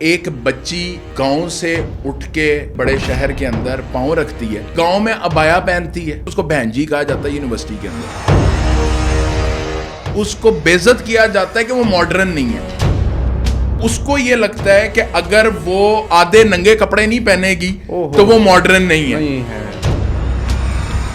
ایک بچی گاؤں سے اٹھ کے بڑے شہر کے اندر پاؤں رکھتی ہے, گاؤں میں ابایا پہنتی ہے, اس کو بہن جی کہا جاتا ہے یونیورسٹی کے اندر, اس کو بے عزت کیا جاتا ہے کہ وہ ماڈرن نہیں ہے. اس کو یہ لگتا ہے کہ اگر وہ آدھے ننگے کپڑے نہیں پہنے گی تو وہ ماڈرن نہیں ہے.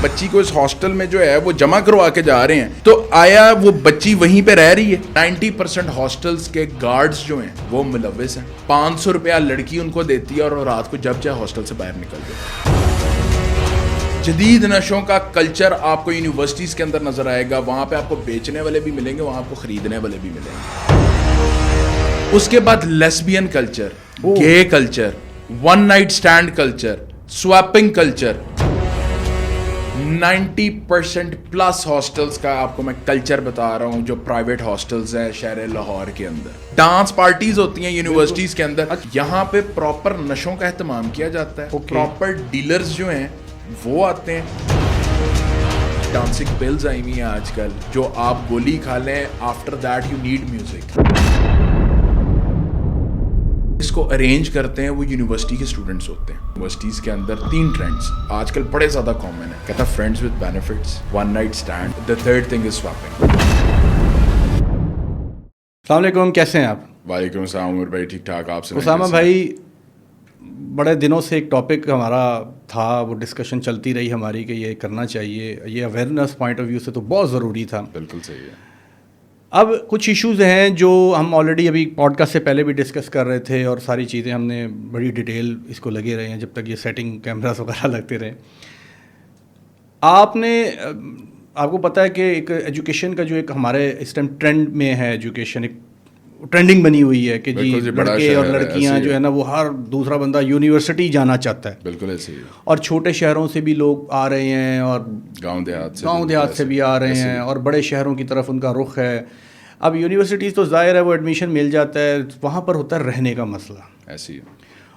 بچی کو اس ہاسٹل میں جو ہے وہ جمع کروا کے جا رہے ہیں, تو آیا وہ بچی وہیں پہ رہ رہی ہے؟ 90% ہاسٹلز کے گارڈز جو ہیں وہ ملوث ہیں. 500 روپیہ لڑکی ان کو دیتی ہے اور رات کو جب چاہے ہاسٹل سے باہر نکل جائے. جدید نشوں کا کلچر آپ کو یونیورسٹیز کے اندر نظر آئے گا. وہاں پہ آپ کو بیچنے والے بھی ملیں گے, وہاں آپ کو خریدنے والے بھی ملیں گے. اس کے بعد لیسبین کلچر, گے culture, one night stand culture, swapping culture. 90% plus hostels کا آپ کو میں کلچر بتا رہا ہوں جو پرائیویٹ ہاسٹلز ہیں شہر لاہور کے اندر. ڈانس پارٹیز ہوتی ہیں یونیورسٹیز کے اندر, یہاں پہ پراپر نشوں کا اہتمام کیا جاتا ہے. پراپر ڈیلرز جو ہیں وہ آتے ہیں. ڈانسنگ پلز آئی ہوئی ہیں آج کل, جو آپ گولی کھا لیں after that you need music. اس کو ارینج کرتے ہیں وہ یونیورسٹی کے اسٹوڈنٹس ہوتے ہیں. یونیورسٹیز کے اندر 3 ٹرینڈز آج کل بڑے زیادہ کامن ہیں. کہتا ہے friends with benefits, one night stand, the third thing is swapping. السلام علیکم, کیسے ہیں آپ؟ وعلیکم السلام عمر بھائی, ٹھیک ٹھاک. آپ سے اسامہ بھائی, بڑے دنوں سے ایک ٹاپک ہمارا تھا, وہ ڈسکشن چلتی رہی ہماری کہ یہ کرنا چاہیے, یہ اویئرنیس پوائنٹ آف ویو سے تو بہت ضروری تھا. بالکل صحیح ہے. اب کچھ ایشوز ہیں جو ہم آلریڈی ابھی پوڈ کاسٹ سے پہلے بھی ڈسکس کر رہے تھے, اور ساری چیزیں ہم نے بڑی ڈیٹیل اس کو لگے رہے ہیں جب تک یہ سیٹنگ کیمراز وغیرہ لگتے رہے. آپ کو پتہ ہے کہ ایک ایجوکیشن کا جو ایک ہمارے اس ٹائم ٹرینڈ میں ہے, ایجوکیشن ایک ٹرینڈنگ بنی ہوئی ہے کہ جی لڑکے اور لڑکیاں جو ہے نا وہ ہر دوسرا بندہ یونیورسٹی جانا چاہتا ہے. بالکل ایسے ہی. اور چھوٹے شہروں سے بھی لوگ آ رہے ہیں, اور گاؤں دیہات سے بھی آ رہے ہیں, اور بڑے شہروں کی طرف ان کا رخ ہے. اب یونیورسٹیز تو ظاہر ہے وہ ایڈمیشن مل جاتا ہے, وہاں پر ہوتا ہے رہنے کا مسئلہ. ایسی ہے.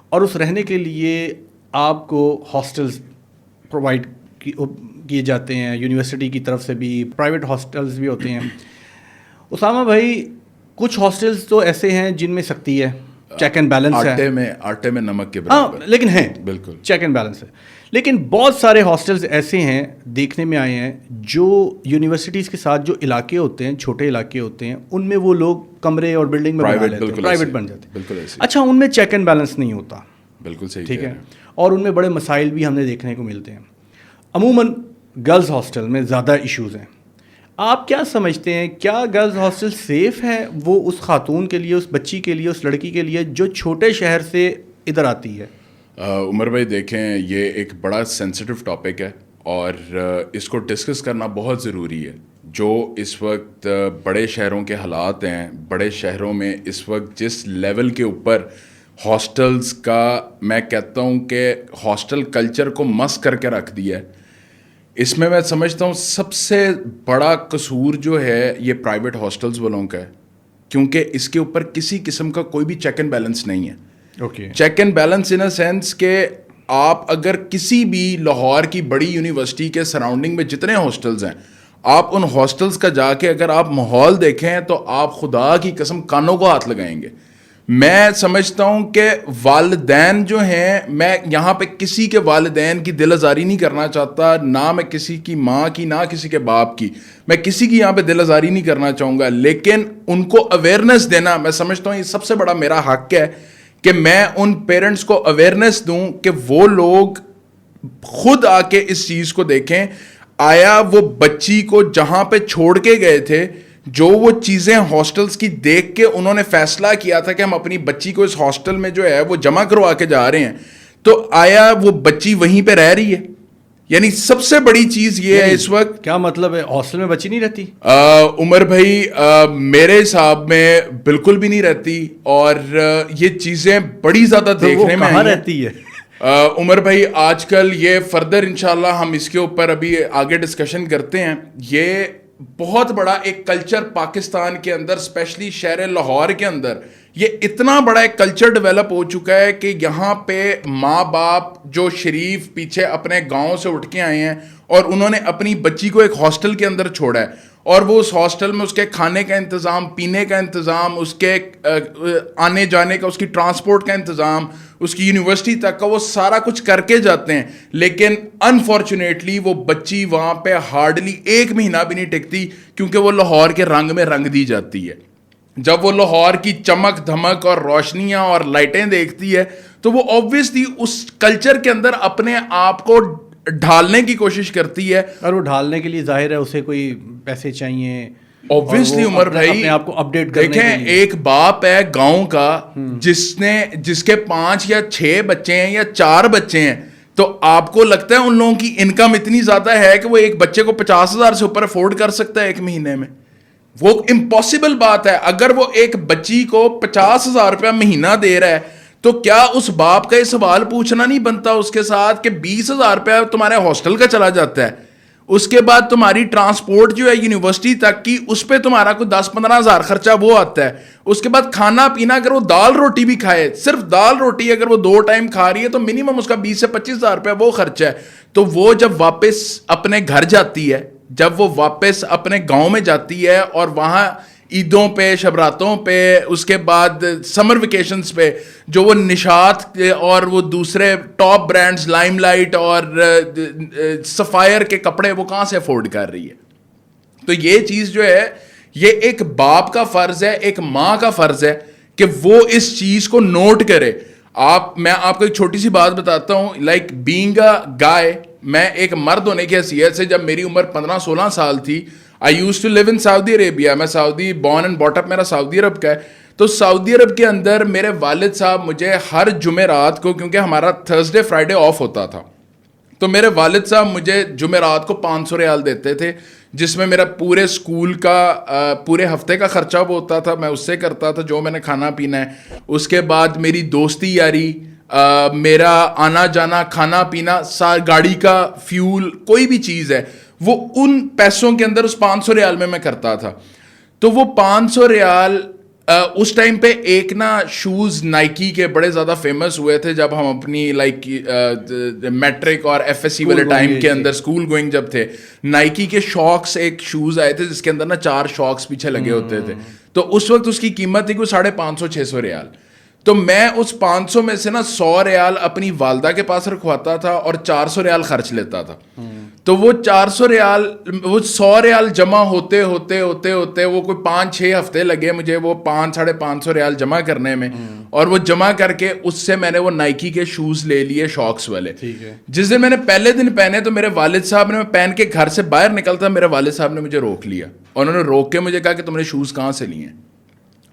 اور اس رہنے کے لیے آپ کو ہاسٹلز پرووائڈ کیے جاتے ہیں یونیورسٹی کی طرف سے بھی, پرائیویٹ ہاسٹلز بھی ہوتے ہیں. اسامہ بھائی, کچھ ہاسٹلز تو ایسے ہیں جن میں سختی ہے, چیک اینڈ بیلنس ہے, آٹے میں نمک کے برابر, لیکن ہیں بالکل چیک اینڈ بیلنس ہے. لیکن بہت سارے ہاسٹلز ایسے ہیں دیکھنے میں آئے ہیں جو یونیورسٹیز کے ساتھ جو علاقے ہوتے ہیں, چھوٹے علاقے ہوتے ہیں, ان میں وہ لوگ کمرے اور بلڈنگ میں بنا لیتے ہیں, پرائیویٹ بن جاتے ہیں. بالکل ایسے. اچھا, ان میں چیک اینڈ بیلنس نہیں ہوتا. بالکل صحیح, ٹھیک ہے. اور ان میں بڑے مسائل بھی ہم نے دیکھنے کو ملتے ہیں. عموماً گرلز ہاسٹل میں زیادہ ایشوز ہیں. آپ کیا سمجھتے ہیں, کیا گرلز ہاسٹل سیف ہے وہ اس خاتون کے لیے, اس بچی کے لیے, اس لڑکی کے لیے جو چھوٹے شہر سے ادھر آتی ہے؟ عمر بھائی دیکھیں, یہ ایک بڑا سینسٹیو ٹاپک ہے اور اس کو ڈسکس کرنا بہت ضروری ہے. جو اس وقت بڑے شہروں کے حالات ہیں, بڑے شہروں میں اس وقت جس لیول کے اوپر ہاسٹلز کا, میں کہتا ہوں کہ ہاسٹل کلچر کو مس کر کے رکھ دیا ہے, اس میں سمجھتا ہوں سب سے بڑا قصور جو ہے یہ پرائیویٹ ہاسٹلز والوں کا ہے, کیونکہ اس کے اوپر کسی قسم کا کوئی بھی چیک اینڈ بیلنس نہیں ہے. Check and balance in a sense کہ آپ اگر کسی بھی لاہور کی بڑی یونیورسٹی کے سراؤنڈنگ میں جتنے ہاسٹلز ہیں, آپ ان ہاسٹلز کا جا کے اگر آپ ماحول دیکھیں تو آپ خدا کی قسم کانوں کو ہاتھ لگائیں گے. میں سمجھتا ہوں کہ والدین جو ہیں, میں یہاں پہ کسی کے والدین کی دل آزاری نہیں کرنا چاہتا, نہ میں کسی کی ماں کی, نہ کسی کے باپ کی, میں کسی کی یہاں پہ دل آزاری نہیں کرنا چاہوں گا, لیکن ان کو اویئرنیس دینا میں سمجھتا ہوں یہ سب سے بڑا میرا حق ہے کہ میں ان پیرنٹس کو اویئرنیس دوں کہ وہ لوگ خود آ کے اس چیز کو دیکھیں. آیا وہ بچی کو جہاں پہ چھوڑ کے گئے تھے, جو وہ چیزیں ہاسٹلز کی دیکھ کے انہوں نے فیصلہ کیا تھا کہ ہم اپنی بچی کو اس ہاسٹل میں جو ہے وہ جمع کروا کے جا رہے ہیں, تو آیا وہ بچی وہیں پہ رہ رہی ہے؟ یعنی سب سے بڑی چیز یہ ہے اس وقت. کیا مطلب ہے, ہاسٹل میں بچی نہیں رہتی؟ عمر بھائی, میرے حساب میں بالکل بھی نہیں رہتی, اور یہ چیزیں بڑی زیادہ دیکھنے میں کہاں رہتی ہے. عمر بھائی آج کل یہ فردر انشاءاللہ ہم اس کے اوپر ابھی آگے ڈسکشن کرتے ہیں. یہ بہت بڑا ایک کلچر پاکستان کے اندر, اسپیشلی شہر لاہور کے اندر, یہ اتنا بڑا ایک کلچر ڈیولپ ہو چکا ہے کہ یہاں پہ ماں باپ جو شریف پیچھے اپنے گاؤں سے اٹھ کے آئے ہیں اور انہوں نے اپنی بچی کو ایک ہاسٹل کے اندر چھوڑا ہے, اور وہ اس ہاسٹل میں اس کے کھانے کا انتظام, پینے کا انتظام, اس کے آنے جانے کا, اس کی ٹرانسپورٹ کا انتظام, اس کی یونیورسٹی تک کا, وہ سارا کچھ کر کے جاتے ہیں. لیکن انفارچونیٹلی وہ بچی وہاں پہ ہارڈلی 1 مہینہ بھی نہیں ٹکتی, کیونکہ وہ لاہور کے رنگ میں رنگ دی جاتی ہے. جب وہ لاہور کی چمک دھمک اور روشنیاں اور لائٹیں دیکھتی ہے تو وہ آبویسلی اس کلچر کے اندر اپنے آپ کو ڈھالنے کی کوشش کرتی ہے. اور وہ ڈھالنے کے لیے ظاہر ہے اسے کوئی پیسے چاہیے اوبویسلی. عمر بھائی اپنے آپ کو اپڈیٹ کرنے دیکھیں, ایک باپ ہے گاؤں کا جس کے 5 یا 6 بچے ہیں یا 4 بچے ہیں, تو آپ کو لگتا ہے ان لوگوں کی انکم اتنی زیادہ ہے کہ وہ ایک بچے کو 50,000 سے اوپر افورڈ کر سکتا ہے 1 مہینے میں؟ وہ امپاسبل بات ہے. اگر وہ ایک بچی کو 50,000 روپیہ مہینہ دے رہا ہے تو کیا اس باپ کا یہ سوال پوچھنا نہیں بنتا اس کے ساتھ کہ 20,000 روپیہ تمہارے ہاسٹل کا چلا جاتا ہے, اس کے بعد تمہاری ٹرانسپورٹ جو ہے یونیورسٹی تک کی اس پہ تمہارا کوئی 10-15 ہزار خرچہ وہ آتا ہے, اس کے بعد کھانا پینا اگر وہ دال روٹی بھی کھائے, صرف دال روٹی اگر وہ 2 ٹائم کھا رہی ہے تو منیمم اس کا 20 سے 25 ہزار روپیہ وہ خرچہ ہے. تو وہ جب واپس اپنے گھر جاتی ہے, جب وہ واپس اپنے گاؤں میں جاتی ہے اور وہاں عیدوں پہ, شبراتوں پہ, اس کے بعد سمر ویکیشنز پہ جو وہ نشاط اور وہ دوسرے ٹاپ برانڈز لائم لائٹ اور سفائر کے کپڑے وہ کہاں سے افورڈ کر رہی ہے؟ تو یہ چیز جو ہے یہ ایک باپ کا فرض ہے, ایک ماں کا فرض ہے کہ وہ اس چیز کو نوٹ کرے. میں آپ کو ایک چھوٹی سی بات بتاتا ہوں, لائک بینگ اے گائے, میں ایک مرد ہونے کی حیثیت سے جب میری عمر 15-16 سال تھی, آئی یوز ٹو لیو ان سعودی عربیہ. میں سعودی بورن اینڈ باٹ اپ, میرا سعودی عرب کا ہے. تو سعودی عرب کے اندر میرے والد صاحب مجھے ہر جمعرات کو, کیونکہ ہمارا تھرسڈے فرائیڈے آف ہوتا تھا, تو میرے والد صاحب مجھے جمعرات کو 500 ریال دیتے تھے, جس میں میرا پورے اسکول کا پورے ہفتے کا خرچہ وہ ہوتا تھا, میں اس سے کرتا تھا جو میں نے کھانا پینا ہے. اس کے بعد میری دوستی یاری, میرا آنا جانا, کھانا پینا, گاڑی کا فیول, کوئی بھی چیز ہے وہ ان پیسوں کے اندر اس 500 ریال میں کرتا تھا. تو وہ 500 ریال اس ٹائم پہ ایک نا شوز نائکی کے بڑے زیادہ فیمس ہوئے تھے جب ہم اپنی لائک میٹرک اور ایف ایس سی والے ٹائم کے اندر اسکول گوئنگ جب تھے, نائکی کے شاکس ایک شوز آئے تھے جس کے اندر نا 4 شاکس پیچھے لگے ہوتے تھے. تو اس وقت اس کی قیمت تھی کوئی 550-600 ریال. تو میں اس 500 میں سے نا 100 ریال اپنی والدہ کے پاس رکھواتا تھا اور 400 ریال خرچ لیتا تھا. تو وہ 400 ریال, وہ 100 ریال جمع ہوتے ہوتے ہوتے ہوتے وہ کوئی 5-6 ہفتے لگے مجھے وہ 500-550 ریال جمع کرنے میں, اور وہ جمع کر کے اس سے میں نے وہ نائکی کے شوز لے لیے شاکس والے. جس دن میں نے پہلے دن پہنے تو میرے والد صاحب نے, میں پہن کے گھر سے باہر نکلتا, میرے والد صاحب نے مجھے روک لیا, اور انہوں نے روک کے مجھے کہا کہ تم نے شوز کہاں سے لیے ہیں؟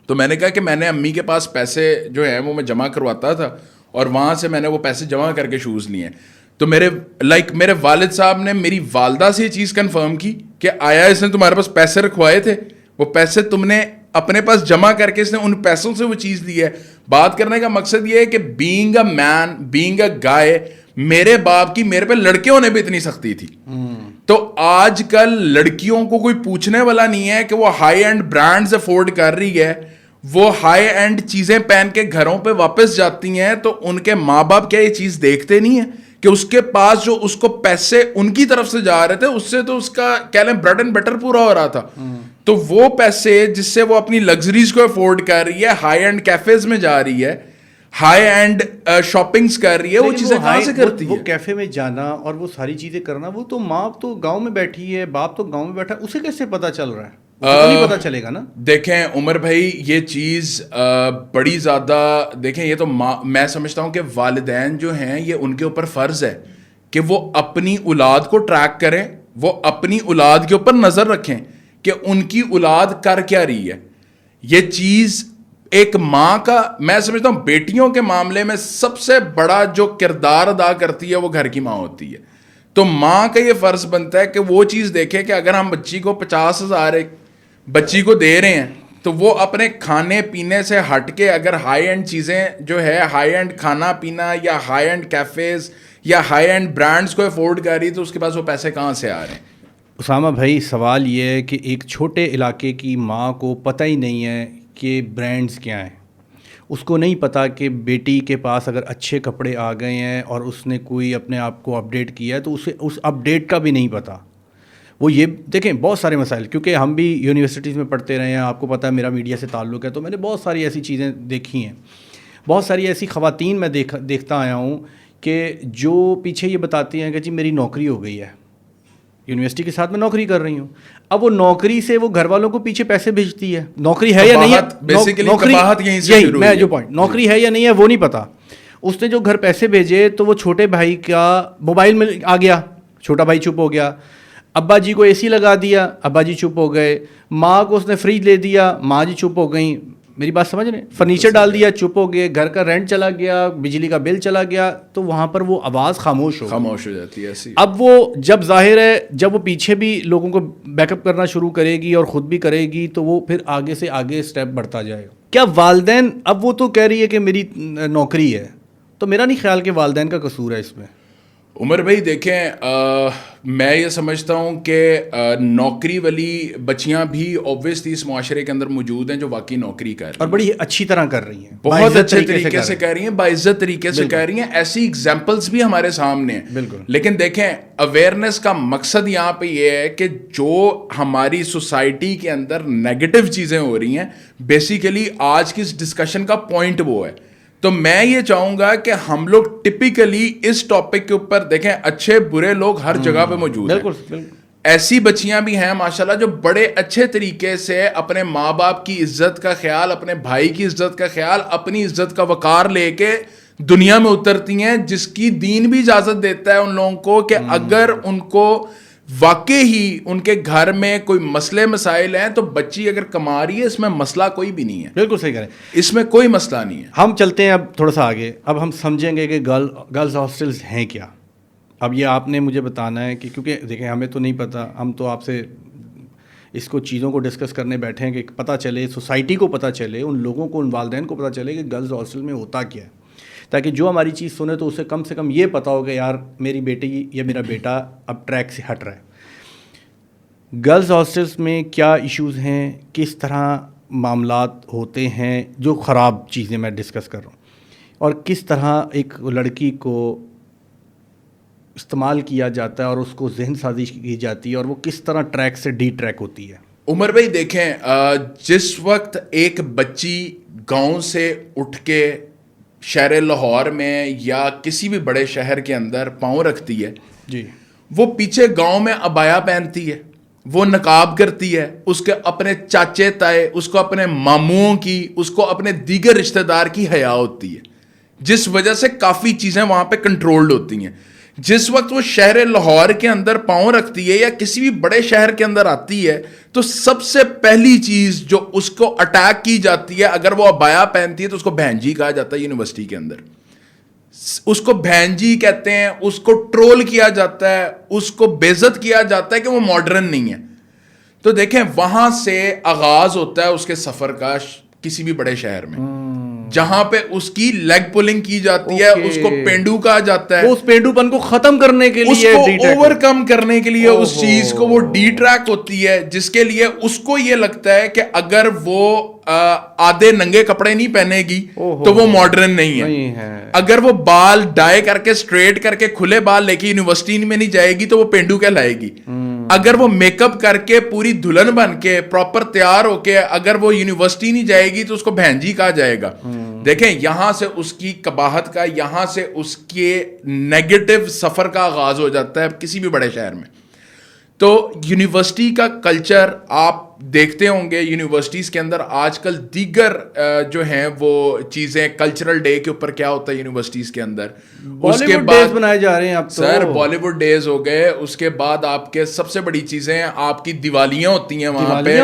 تو میں نے کہا کہ میں نے امی کے پاس پیسے جو ہیں وہ میں جمع کرواتا تھا اور وہاں سے میں نے وہ پیسے جمع کر کے شوز لیے ہیں. تو میرے والد صاحب نے میری والدہ سے یہ چیز کنفرم کی کہ آیا اس نے تمہارے پاس پیسے رکھوائے تھے, وہ پیسے تم نے اپنے پاس جمع کر کے اس نے ان پیسوں سے وہ چیز لی ہے. بات کرنے کا مقصد یہ ہے کہ being a main, being a گائے, میرے باپ کی میرے پہ لڑکیوں نے بھی اتنی سختی تھی. تو آج کل لڑکیوں کو کوئی پوچھنے والا نہیں ہے کہ وہ ہائی اینڈ برانڈز افورڈ کر رہی ہے, وہ ہائی اینڈ چیزیں پہن کے گھروں پہ واپس جاتی ہیں, تو ان کے ماں باپ کیا یہ چیز دیکھتے نہیں ہیں کہ اس کے پاس جو اس کو پیسے ان کی طرف سے جا رہے تھے اس سے تو اس کا کہہ لیں بریڈ اینڈ بٹر پورا ہو رہا تھا. تو وہ پیسے جس سے وہ اپنی لگژریز کو افورڈ کر رہی ہے, ہائی اینڈ کیفیز میں جا رہی ہے, ہائی اینڈ شاپنگس کر ری ہے, وہ چیزیں کہاں سے کرتی ہے؟ وہ کیفے میں جانا اور وہ ساری چیزیں کرنا, وہ تو ماں تو گاؤں میں بیٹھی ہے, باپ تو گاؤں میں بیٹھا ہے, اسے کیسے پتا چل رہا ہے؟ نہیں پتا چلے گا نا. دیکھیں عمر بھائی, یہ چیز بڑی زیادہ, دیکھیں یہ تو میں سمجھتا ہوں کہ والدین جو ہیں یہ ان کے اوپر فرض ہے کہ وہ اپنی اولاد کو ٹریک کریں, وہ اپنی اولاد کے اوپر نظر رکھیں کہ ان کی اولاد کر کیا رہی ہے. یہ چیز ایک ماں کا, میں سمجھتا ہوں بیٹیوں کے معاملے میں سب سے بڑا جو کردار ادا کرتی ہے وہ گھر کی ماں ہوتی ہے. تو ماں کا یہ فرض بنتا ہے کہ وہ چیز دیکھے کہ اگر ہم بچی کو 50,000 ایک بچی کو دے رہے ہیں تو وہ اپنے کھانے پینے سے ہٹ کے اگر ہائی اینڈ چیزیں جو ہے, ہائی اینڈ کھانا پینا یا ہائی اینڈ کیفیز یا ہائی اینڈ برانڈز کو افورڈ کر رہی تو اس کے پاس وہ پیسے کہاں سے آ رہے ہیں؟ اسامہ بھائی, سوال یہ ہے کہ ایک چھوٹے علاقے کی ماں کو پتہ ہی نہیں ہے کہ برانڈز کیا ہیں, اس کو نہیں پتا کہ بیٹی کے پاس اگر اچھے کپڑے آ گئے ہیں اور اس نے کوئی اپنے آپ کو اپڈیٹ کیا ہے تو اسے اس اپڈیٹ کا بھی نہیں پتا. وہ یہ دیکھیں بہت سارے مسائل، کیونکہ ہم بھی یونیورسٹیز میں پڑھتے رہے ہیں، آپ کو پتہ ہے میرا میڈیا سے تعلق ہے، تو میں نے بہت ساری ایسی چیزیں دیکھی ہیں، بہت ساری ایسی خواتین میں دیکھتا آیا ہوں کہ جو پیچھے یہ بتاتی ہیں کہ جی میری نوکری ہو گئی ہے، یونیورسٹی کے ساتھ میں نوکری کر رہی ہوں، اب وہ نوکری سے وہ گھر والوں کو پیچھے پیسے بھیجتی ہے، نوکری ہے یا نہیں ہے، نوکری ہے یا نہیں ہے وہ نہیں پتا، اس نے جو گھر پیسے بھیجے تو وہ چھوٹے بھائی کا موبائل میں آ گیا، چھوٹا بھائی چپ ہو گیا، ابا جی کو اے سی لگا دیا، ابا جی چپ ہو گئے، ماں کو اس نے فریج لے دیا، ماں جی چپ ہو گئیں، میری بات سمجھ رہے ہیں، فرنیچر ڈال دیا، چپ ہو گئے، گھر کا رینٹ چلا گیا، بجلی کا بل چلا گیا، تو وہاں پر وہ آواز خاموش ہو جاتی ہے. اب وہ جب ظاہر ہے جب وہ پیچھے بھی لوگوں کو بیک اپ کرنا شروع کرے گی اور خود بھی کرے گی تو وہ پھر آگے سے آگے اسٹیپ بڑھتا جائے گا. کیا والدین، اب وہ تو کہہ رہی ہے کہ میری نوکری ہے، تو میرا نہیں خیال کہ والدین کا قصور ہے اس میں. عمر بھائی دیکھیں، میں یہ سمجھتا ہوں کہ نوکری والی بچیاں بھی اوبویسلی اس معاشرے کے اندر موجود ہیں جو واقعی نوکری کر رہی ہیں اور بڑی اچھی طرح کر رہی ہیں، بہت اچھے طریقے سے کر رہی ہیں، باعزت طریقے سے کر رہی ہیں. ایسی ایگزامپلس بھی ہمارے سامنے ہیں. بالکل. لیکن دیکھیں اویئرنیس کا مقصد یہاں پہ یہ ہے کہ جو ہماری سوسائٹی کے اندر نیگیٹو چیزیں ہو رہی ہیں، بیسیکلی آج کی اس ڈسکشن کا پوائنٹ وہ ہے. تو میں یہ چاہوں گا کہ ہم لوگ ٹپیکلی اس ٹاپک کے اوپر دیکھیں، اچھے برے لوگ ہر جگہ پہ موجود ہیں. ایسی بچیاں بھی ہیں ماشاءاللہ جو بڑے اچھے طریقے سے اپنے ماں باپ کی عزت کا خیال، اپنے بھائی کی عزت کا خیال، اپنی عزت کا وقار لے کے دنیا میں اترتی ہیں، جس کی دین بھی اجازت دیتا ہے ان لوگوں کو کہ اگر ان کو واقعی ہی ان کے گھر میں کوئی مسئلے مسائل ہیں تو بچی اگر کما رہی ہے، اس میں مسئلہ کوئی بھی نہیں ہے. بالکل صحیح کریں، اس میں کوئی مسئلہ نہیں ہے. ہم چلتے ہیں اب تھوڑا سا آگے، اب ہم سمجھیں گے کہ گرلز ہاسٹلز ہیں کیا. اب یہ آپ نے مجھے بتانا ہے کہ کیونکہ دیکھیں ہمیں تو نہیں پتہ، ہم تو آپ سے اس کو چیزوں کو ڈسکس کرنے بیٹھے ہیں کہ پتہ چلے، سوسائٹی کو پتہ چلے، ان لوگوں کو، ان والدین کو پتہ چلے کہ گرلز ہاسٹل میں ہوتا کیا ہے، تاکہ جو ہماری چیز سنے تو اسے کم سے کم یہ پتہ ہو کہ یار میری بیٹی یا میرا بیٹا اب ٹریک سے ہٹ رہا ہے. گرلز ہاسٹلس میں کیا ایشوز ہیں، کس طرح معاملات ہوتے ہیں، جو خراب چیزیں میں ڈسکس کر رہا ہوں، اور کس طرح ایک لڑکی کو استعمال کیا جاتا ہے اور اس کو ذہن سازی کی جاتی ہے اور وہ کس طرح ٹریک سے ڈی ٹریک ہوتی ہے. عمر بھائی دیکھیں، جس وقت ایک بچی گاؤں سے اٹھ کے شہر لاہور میں یا کسی بھی بڑے شہر کے اندر پاؤں رکھتی ہے، جی، وہ پیچھے گاؤں میں عبایا پہنتی ہے، وہ نقاب کرتی ہے، اس کے اپنے چاچے تائے، اس کو اپنے ماموں کی، اس کو اپنے دیگر رشتہ دار کی حیا ہوتی ہے، جس وجہ سے کافی چیزیں وہاں پہ کنٹرولڈ ہوتی ہیں. جس وقت وہ شہر لاہور کے اندر پاؤں رکھتی ہے یا کسی بھی بڑے شہر کے اندر آتی ہے تو سب سے پہلی چیز جو اس کو اٹیک کی جاتی ہے، اگر وہ عبایا پہنتی ہے تو اس کو بہن جی کہا جاتا ہے. یونیورسٹی کے اندر اس کو بہن جی کہتے ہیں، اس کو ٹرول کیا جاتا ہے، اس کو بے عزت کیا جاتا ہے کہ وہ ماڈرن نہیں ہے. تو دیکھیں وہاں سے آغاز ہوتا ہے اس کے سفر کا کسی بھی بڑے شہر میں، جہاں پہ اس کی لیگ پولنگ کی جاتی ہے، اس کو پینڈو کہا جاتا ہے. اس پینڈو پن کو ختم کرنے کے لیے، اس کو اوور کم کرنے کے لیے، اس چیز کو وہ ڈی ٹریک ہوتی ہے، جس کے لیے اس کو یہ لگتا ہے کہ اگر وہ آدھے ننگے کپڑے نہیں پہنے گی تو وہ ماڈرن نہیں ہے. اگر وہ بال ڈائی کر کے اسٹریٹ کر کے کھلے بال لے کے یونیورسٹی میں نہیں جائے گی تو وہ پینڈو کہلائے گی. اگر وہ میک اپ کر کے پوری دلہن بن کے پراپر تیار ہو کے اگر وہ یونیورسٹی نہیں جائے گی تو اس کو بہن جی کہا جائے گا. دیکھیں یہاں سے اس کی قباحت کا، یہاں سے اس کے نیگیٹو سفر کا آغاز ہو جاتا ہے کسی بھی بڑے شہر میں. تو یونیورسٹی کا کلچر آپ دیکھتے ہوں گے، یونیورسٹیز کے اندر آج کل دیگر جو ہیں وہ چیزیں، کلچرل ڈے کے اوپر کیا ہوتا ہے یونیورسٹیز کے اندر، اس کے بعد بنائے جا رہے ہیں اب تو سر بالی ووڈ ڈیز ہو گئے. اس کے بعد آپ کے سب سے بڑی چیزیں آپ کی دیوالیاں ہوتی ہیں وہاں پہ،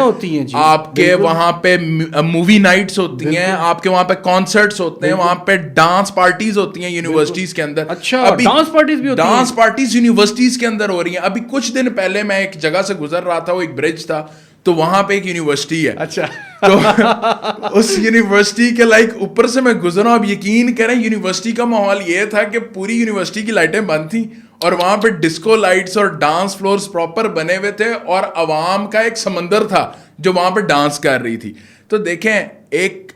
آپ کے وہاں پہ مووی نائٹس ہوتی ہیں، آپ کے وہاں پہ کانسرٹس ہوتے ہیں، وہاں پہ ڈانس پارٹیز ہوتی ہیں یونیورسٹیز کے اندر. اچھا، ڈانس پارٹیز بھی ہوتی ہیں؟ ڈانس پارٹیز یونیورسٹیز کے اندر ہو رہی ہیں. ابھی کچھ دن پہلے میں ایک جگہ سے گزر رہا تھا، وہ ایک برج تھا، تو وہاں پہ ایک یونیورسٹی ہے. اچھا، تو اس یونیورسٹی کے اوپر سے میں گزرا. اب یقین کریں یونیورسٹی کا ماحول یہ تھا کہ پوری یونیورسٹی کی لائٹیں بند تھیں اور وہاں پہ ڈسکو لائٹس اور ڈانس فلورز پراپر بنے ہوئے تھے اور عوام کا ایک سمندر تھا جو وہاں پہ ڈانس کر رہی تھی. تو دیکھیں ایک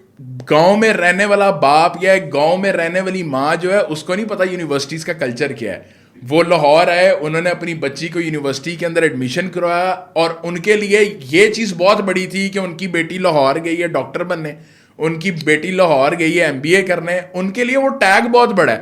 گاؤں میں رہنے والا باپ یا ایک گاؤں میں رہنے والی ماں جو ہے اس کو نہیں پتا یونیورسٹیز کا کلچر کیا ہے. وہ لاہور آئے, انہوں نے اپنی بچی کو یونیورسٹی کے اندر ایڈمیشن کروایا, اور ان کے لیے یہ چیز بہت بڑی تھی کہ ان کی بیٹی لاہور گئی ہے ڈاکٹر بننے, ان کی بیٹی لاہور گئی ہے MBA کرنے. ان کے لیے وہ ٹیگ بہت بڑا ہے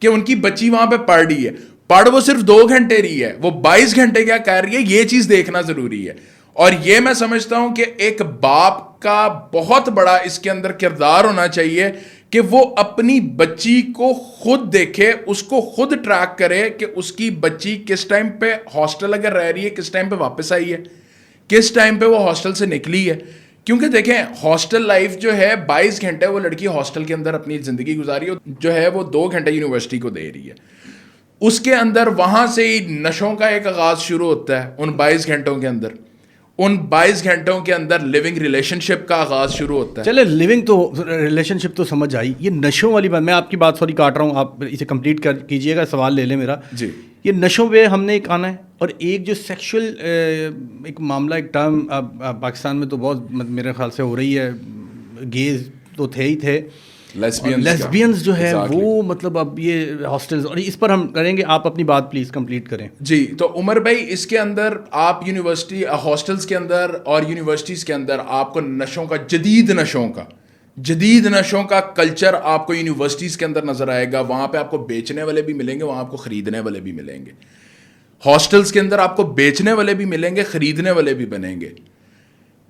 کہ ان کی بچی وہاں پہ پڑھ رہی ہے. پڑھ وہ صرف 2 گھنٹے رہی ہے, وہ 22 گھنٹے کیا کر رہی ہے, یہ چیز دیکھنا ضروری ہے. اور یہ میں سمجھتا ہوں کہ ایک باپ کا بہت بڑا اس کے اندر کردار ہونا چاہیے کہ وہ اپنی بچی کو خود دیکھے, اس کو خود ٹریک کرے کہ اس کی بچی کس ٹائم پہ ہاسٹل اگر رہ رہی ہے, کس ٹائم پہ واپس آئی ہے, کس ٹائم پہ وہ ہاسٹل سے نکلی ہے. کیونکہ دیکھیں ہاسٹل لائف جو ہے 22 گھنٹے وہ لڑکی ہاسٹل کے اندر اپنی زندگی گزاری جو ہے, وہ 2 گھنٹے یونیورسٹی کو دے رہی ہے. اس کے اندر وہاں سے ہی نشوں کا ایک آغاز شروع ہوتا ہے ان 22 گھنٹوں کے اندر. ان 22 گھنٹوں کے اندر لیونگ ریلیشن شپ کا آغاز شروع ہوتا ہے. چلے لیونگ تو ریلیشن شپ تو سمجھ آئی, یہ نشوں والی بات, میں آپ کی بات سوری کاٹ رہا ہوں, آپ اسے کمپلیٹ کیجیے گا, سوال لے لیں میرا. جی, یہ نشوں پہ ہم نے ایک آنا ہے, اور ایک جو سیکشول ایک معاملہ, ایک ٹرم پاکستان میں تو بہت میرے خیال سے ہو رہی ہے, گیز تو تھے ہی تھے, لیسبینز جو ہے وہ مطلب اب یہ ہاسٹلز, اور اس پر ہم کریں گے, آپ اپنی بات پلیز کمپلیٹ کریں. جی, تو عمر بھائی اس کے اندر آپ یونیورسٹی ہاسٹلز کے اندر اور یونیورسٹیز کے اندر آپ کو نشوں کا جدید نشوں کا کلچر آپ کو یونیورسٹیز کے اندر نظر آئے گا. وہاں پہ آپ کو بیچنے والے بھی ملیں گے, وہاں آپ کو خریدنے والے بھی ملیں گے. ہاسٹلز کے اندر آپ کو بیچنے والے بھی ملیں گے, خریدنے والے بھی بنیں گے.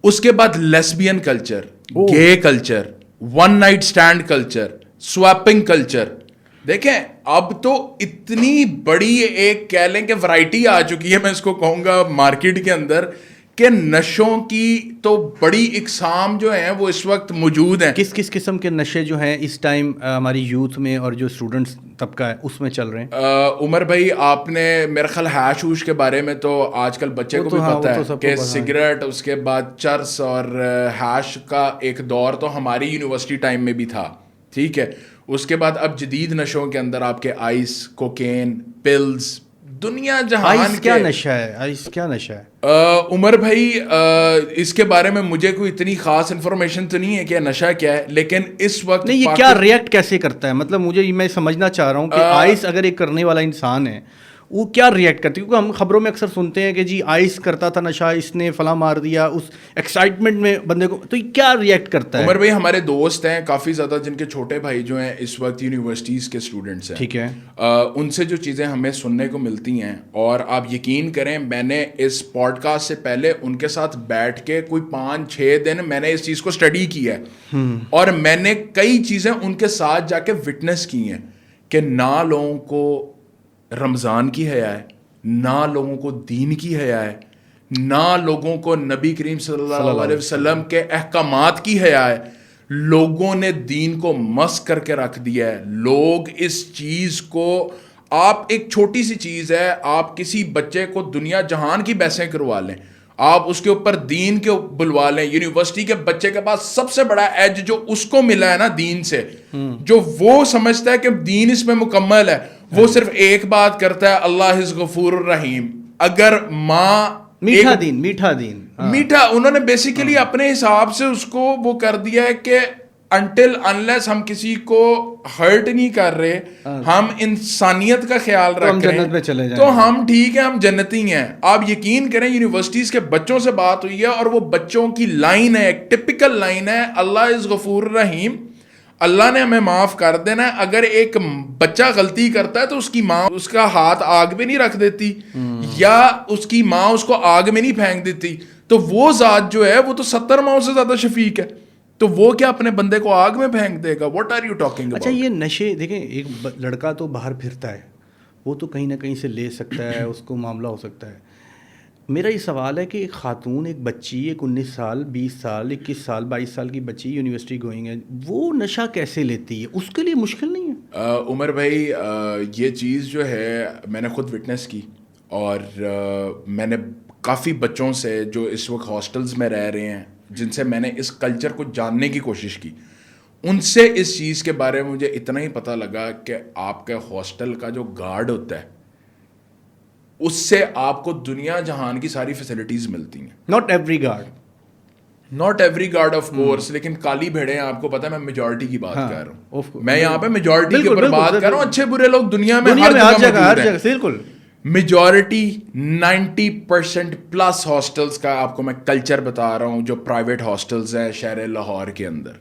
اس کے بعد لیسبین کلچر, گے culture, one night stand culture, swapping culture. دیکھیں اب تو اتنی بڑی ایک کہہ لیں کہ ورائٹی آ چکی ہے, میں اس کو کہوں گا مارکیٹ کے اندر, کہ نشوں کی تو بڑی اقسام جو ہیں وہ اس وقت موجود ہیں. کس قسم کے نشے جو ہیں اس ٹائم ہماری یوتھ میں اور جو اسٹوڈنٹس طبقہ ہے اس میں چل رہے ہیں؟ عمر بھائی آپ نے میرا خیال ہیش ووش کے بارے میں تو آج کل بچے کو بھی پتہ ہے کہ سگریٹ, اس کے بعد چرس اور ہیش کا ایک دور تو ہماری یونیورسٹی ٹائم میں بھی تھا, ٹھیک ہے. اس کے بعد اب جدید نشوں کے اندر آپ کے آئس, کوکین, پلز, دنیا جہان کیا نشہ ہے, آئس کیا نشہ ہے عمر بھائی؟ اس کے بارے میں مجھے کوئی اتنی خاص انفارمیشن تو نہیں ہے کہ نشہ کیا ہے, لیکن اس وقت نہیں, یہ کیا ریئیکٹ کیسے کرتا ہے, مطلب مجھے میں سمجھنا چاہ رہا ہوں کہ آئس اگر ایک کرنے والا انسان ہے وہ کیا ریئیکٹ کرتی ہے, کیونکہ ہم خبروں میں اکثر سنتے ہیں کہ جی آئس کرتا تھا نشہ, اس نے فلاں مار دیا, اس ایکسائٹمنٹ میں بندے کو, تو یہ کیا ریئیکٹ کرتا ہے؟ عمر بھائی ہمارے دوست ہیں کافی زیادہ جن کے چھوٹے بھائی جو ہیں اس وقت یونیورسٹیز کے اسٹوڈنٹس ہیں, ٹھیک ہے, ان سے جو چیزیں ہمیں سننے کو ملتی ہیں, اور آپ یقین کریں میں نے اس پوڈ کاسٹ سے پہلے ان کے ساتھ بیٹھ کے کوئی 5-6 دن میں نے اس چیز کو اسٹڈی کیا ہے, اور میں نے کئی چیزیں ان کے ساتھ جا کے وٹنس کی ہیں کہ نہ لوگوں کو رمضان کی حیا ہے, نہ لوگوں کو دین کی حیا ہے, نہ لوگوں کو نبی کریم صلی اللہ علیہ وسلم کے احکامات کی حیا ہے. لوگوں نے دین کو مس کر کے رکھ دیا ہے. لوگ اس چیز کو, آپ ایک چھوٹی سی چیز ہے, آپ کسی بچے کو دنیا جہان کی بحثیں کروا لیں, آپ اس کے اوپر دین کے بلوا لیں, یونیورسٹی کے بچے کے پاس سب سے بڑا ایج جو اس کو ملا ہے نا دین سے, جو وہ سمجھتا ہے کہ دین اس میں مکمل ہے, وہ صرف ایک بات کرتا ہے, اللہ از غفور الرحیم. اگر ماں میٹھا دین میٹھا, انہوں نے بیسیکلی اپنے حساب سے اس کو وہ کر دیا ہے کہ انٹل انلیس ہم کسی کو ہرٹ نہیں کر رہے, ہم انسانیت کا خیال رکھ رہے ہیں, تو ہم ٹھیک ہے, ہم جنتی ہیں. آپ یقین کریں یونیورسٹیز کے بچوں سے بات ہوئی ہے, اور وہ بچوں کی لائن ہے, ایک ٹپیکل لائن ہے, اللہ از غفور الرحیم, اللہ نے ہمیں معاف کر دینا ہے. اگر ایک بچہ غلطی کرتا ہے تو اس کی ماں اس کا ہاتھ آگ میں نہیں رکھ دیتی, یا اس کی ماں اس کو آگ میں نہیں پھینک دیتی, تو وہ ذات جو ہے وہ تو 70 ماؤں سے زیادہ شفیق ہے, تو وہ کیا اپنے بندے کو آگ میں پھینک دے گا؟ What are you talking about? اچھا, یہ نشے دیکھیں, ایک لڑکا تو باہر پھرتا ہے, وہ تو کہیں نہ کہیں سے لے سکتا ہے, اس کو معاملہ ہو سکتا ہے. میرا یہ سوال ہے کہ ایک خاتون, ایک بچی, ایک 19 سال 20 سال 21 سال 22 سال کی بچی یونیورسٹی گوئنگ ہے, وہ نشہ کیسے لیتی ہے؟ اس کے لیے مشکل نہیں ہے؟ عمر بھائی یہ چیز جو ہے میں نے خود وٹنس کی, اور میں نے کافی بچوں سے جو اس وقت ہاسٹلز میں رہ رہے ہیں, جن سے میں نے اس کلچر کو جاننے کی کوشش کی, ان سے اس چیز کے بارے میں مجھے اتنا ہی پتہ لگا کہ آپ کے ہاسٹل کا جو گارڈ ہوتا ہے اس سے آپ کو دنیا جہان کی ساری فیسلٹیز ملتی ہیں. Not every guard, not every guard of course, لیکن کالی بھیڑیں آپ کو پتا ہے، میں میجورٹی کی بات کر رہا ہوں، میں یہاں پہ میجورٹی کے اوپر بات کر رہا ہوں. اچھے برے لوگ دنیا میں ہر جگہ بالکل. میجورٹی 90% پلس ہاسٹلس کا آپ کو میں کلچر بتا رہا ہوں، جو پرائیویٹ ہاسٹلس ہیں شہر لاہور کے اندر،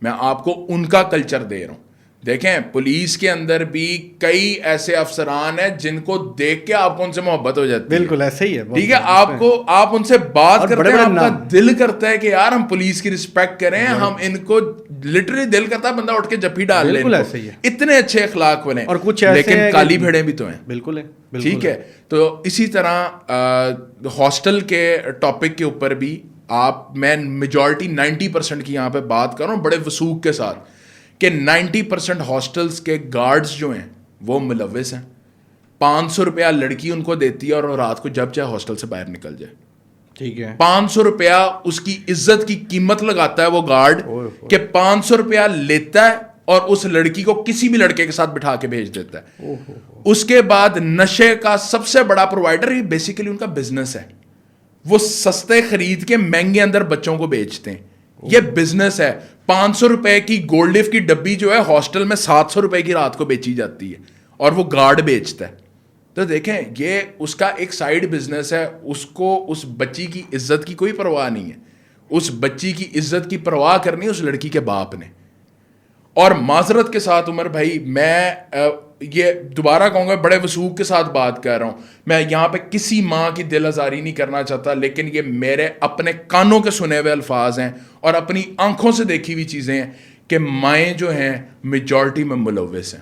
میں آپ کو ان کا کلچر دے رہا ہوں. دیکھیں پولیس کے اندر بھی کئی ایسے افسران ہیں جن کو دیکھ کے آپ کو ان سے محبت ہو جاتی ہے. بالکل ایسے ہی ہے. ٹھیک ہے، آپ ان سے بات کرتے ہیں، آپ کا دل کرتا ہے کہ یار ہم پولیس کی رسپیکٹ کریں، ہم ان کو لٹرلی دل کرتا ہے بندہ اٹھ کے جفی ڈال لے. اتنے اچھے اخلاق والے، اور کچھ لیکن کالی بھیڑیں بھی تو ہیں. بالکل ہے. ٹھیک ہے، تو اسی طرح ہاسٹل کے ٹاپک کے اوپر بھی میں میجورٹی 90% کی یہاں پہ بات کر رہا ہوں بڑے وثوق کے ساتھ، کہ 90% ہاسٹلس کے گارڈز جو ہیں وہ ملوث ہیں. 500 روپیہ لڑکی ان کو دیتی ہے اور وہ رات کو جب چاہے ہاسٹل سے باہر نکل جائے. ٹھیک ہے، 500 روپیہ اس کی عزت کی قیمت لگاتا ہے وہ گارڈ، کہ 500 روپیہ لیتا ہے اور اس لڑکی کو کسی بھی لڑکے کے ساتھ بٹھا کے بھیج دیتا ہے. اس کے بعد نشے کا سب سے بڑا پرووائڈر، یہ بیسیکلی ان کا بزنس ہے، وہ سستے خرید کے مہنگے اندر بچوں کو بیچتے ہیں. یہ بزنس ہے. 500 روپے کی گولڈ لیف کی ڈبی جو ہے ہاسٹل میں 700 روپے کی رات کو بیچی جاتی ہے اور وہ گارڈ بیچتا ہے. تو دیکھیں یہ اس کا ایک سائیڈ بزنس ہے. اس کو اس بچی کی عزت کی کوئی پرواہ نہیں ہے. اس بچی کی عزت کی پرواہ کرنی اس لڑکی کے باپ نے. اور معذرت کے ساتھ عمر بھائی، میں یہ دوبارہ کہوں گا، بڑے وثوق کے ساتھ بات کر رہا ہوں، میں یہاں پہ کسی ماں کی دل آزاری نہیں کرنا چاہتا، لیکن یہ میرے اپنے کانوں کے سنے ہوئے الفاظ ہیں اور اپنی آنکھوں سے دیکھی ہوئی چیزیں ہیں کہ مائیں جو ہیں میجورٹی میں ملوث ہیں.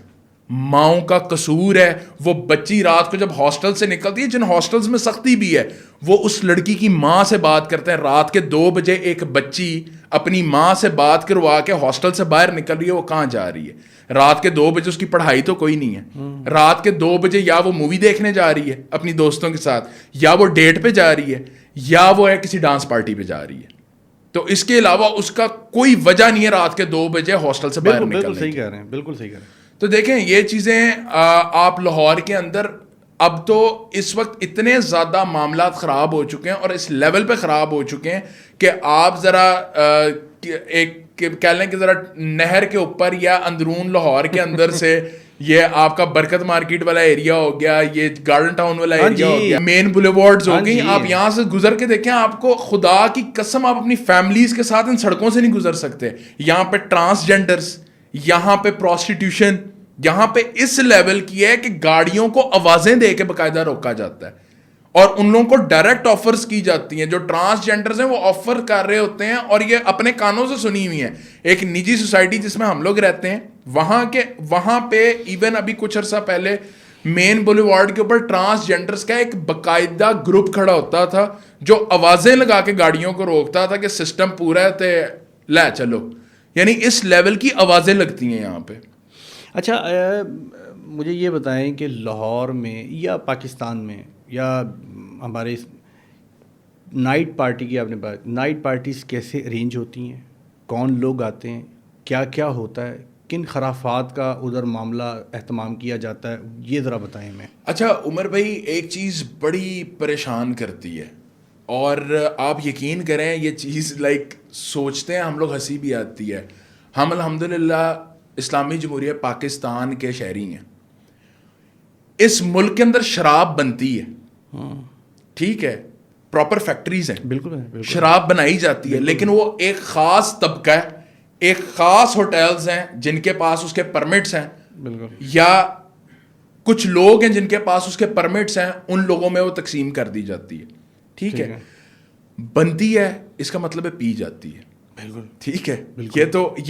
ماؤں کا قصور ہے. وہ بچی رات کو جب ہاسٹل سے نکلتی ہے، جن ہاسٹلز میں سختی بھی ہے، وہ اس لڑکی کی ماں سے بات کرتے ہیں. رات کے 2 بجے ایک بچی اپنی ماں سے بات کروا کے ہاسٹل سے باہر نکل رہی ہے، وہ کہاں جا رہی ہے؟ رات کے 2 بجے اس کی پڑھائی تو کوئی نہیں ہے. رات کے 2 بجے یا وہ مووی دیکھنے جا رہی ہے اپنی دوستوں کے ساتھ، یا وہ ڈیٹ پہ جا رہی ہے، یا وہ ہے کسی ڈانس پارٹی پہ جا رہی ہے. تو اس کے علاوہ اس کا کوئی وجہ نہیں ہے رات کے 2 بجے ہاسٹل سے باہر نکلنے کی. بالکل صحیح کہہ رہے ہیں، بالکل صحیح کہہ رہے ہیں. تو دیکھیں یہ چیزیں آپ لاہور کے اندر اب تو اس وقت اتنے زیادہ معاملات خراب ہو چکے ہیں اور اس لیول پہ خراب ہو چکے ہیں کہ آپ ذرا ایک کہہ لیں کہ ذرا نہر کے اوپر یا اندرون لاہور کے اندر سے یہ آپ کا برکت مارکیٹ والا ایریا ہو گیا، یہ گارڈن ٹاؤن والا ایریا ہو گیا، مین بولیوارڈز ہو گئی، آپ یہاں سے گزر کے دیکھیں، آپ کو خدا کی قسم آپ اپنی فیملیز کے ساتھ ان سڑکوں سے نہیں گزر سکتے. یہاں پہ ٹرانسجینڈرز، یہاں پہ پروسٹیٹیوشن یہاں پہ اس لیول کی ہے کہ گاڑیوں کو آوازیں دے کے باقاعدہ روکا جاتا ہے اور ان لوگوں کو ڈائریکٹ آفرز کی جاتی ہیں. جو ٹرانسجینڈرز ہیں وہ آفر کر رہے ہوتے ہیں اور یہ اپنے کانوں سے سنی ہوئی ہیں. ایک نجی سوسائٹی جس میں ہم لوگ رہتے ہیں، وہاں پہ ایون ابھی کچھ عرصہ پہلے مین بولیوارڈ کے اوپر ٹرانسجینڈرز کا ایک باقاعدہ گروپ کھڑا ہوتا تھا جو آوازیں لگا کے گاڑیوں کو روکتا تھا کہ سسٹم پورا ہے تے لے چلو. یعنی اس لیول کی آوازیں لگتی ہیں یہاں پہ. اچھا مجھے یہ بتائیں کہ لاہور میں یا پاکستان میں یا ہمارے نائٹ پارٹی کی آپ نے بات، نائٹ پارٹیز کیسے ارینج ہوتی ہیں، کون لوگ آتے ہیں، کیا کیا ہوتا ہے، کن خرافات کا ادھر معاملہ اہتمام کیا جاتا ہے، یہ ذرا بتائیں میں. اچھا عمر بھائی، ایک چیز بڑی پریشان کرتی ہے اور آپ یقین کریں یہ چیز سوچتے ہیں ہم لوگ ہنسی بھی آتی ہے. ہم الحمدللہ اسلامی جمہوریہ پاکستان کے شہری ہیں. اس ملک کے اندر شراب بنتی ہے، ٹھیک ہے، پراپر فیکٹریز ہیں، بالکل شراب بنائی جاتی ہے، لیکن وہ ایک خاص طبقہ ہے، ایک خاص ہوٹلز ہیں جن کے پاس اس کے پرمٹس ہیں، یا کچھ لوگ ہیں جن کے پاس اس کے پرمٹس ہیں، ان لوگوں میں وہ تقسیم کر دی جاتی ہے. ٹھیک ہے، بنتی ہے اس کا مطلب ہے پی جاتی ہے. بالکل ٹھیک ہے. یہ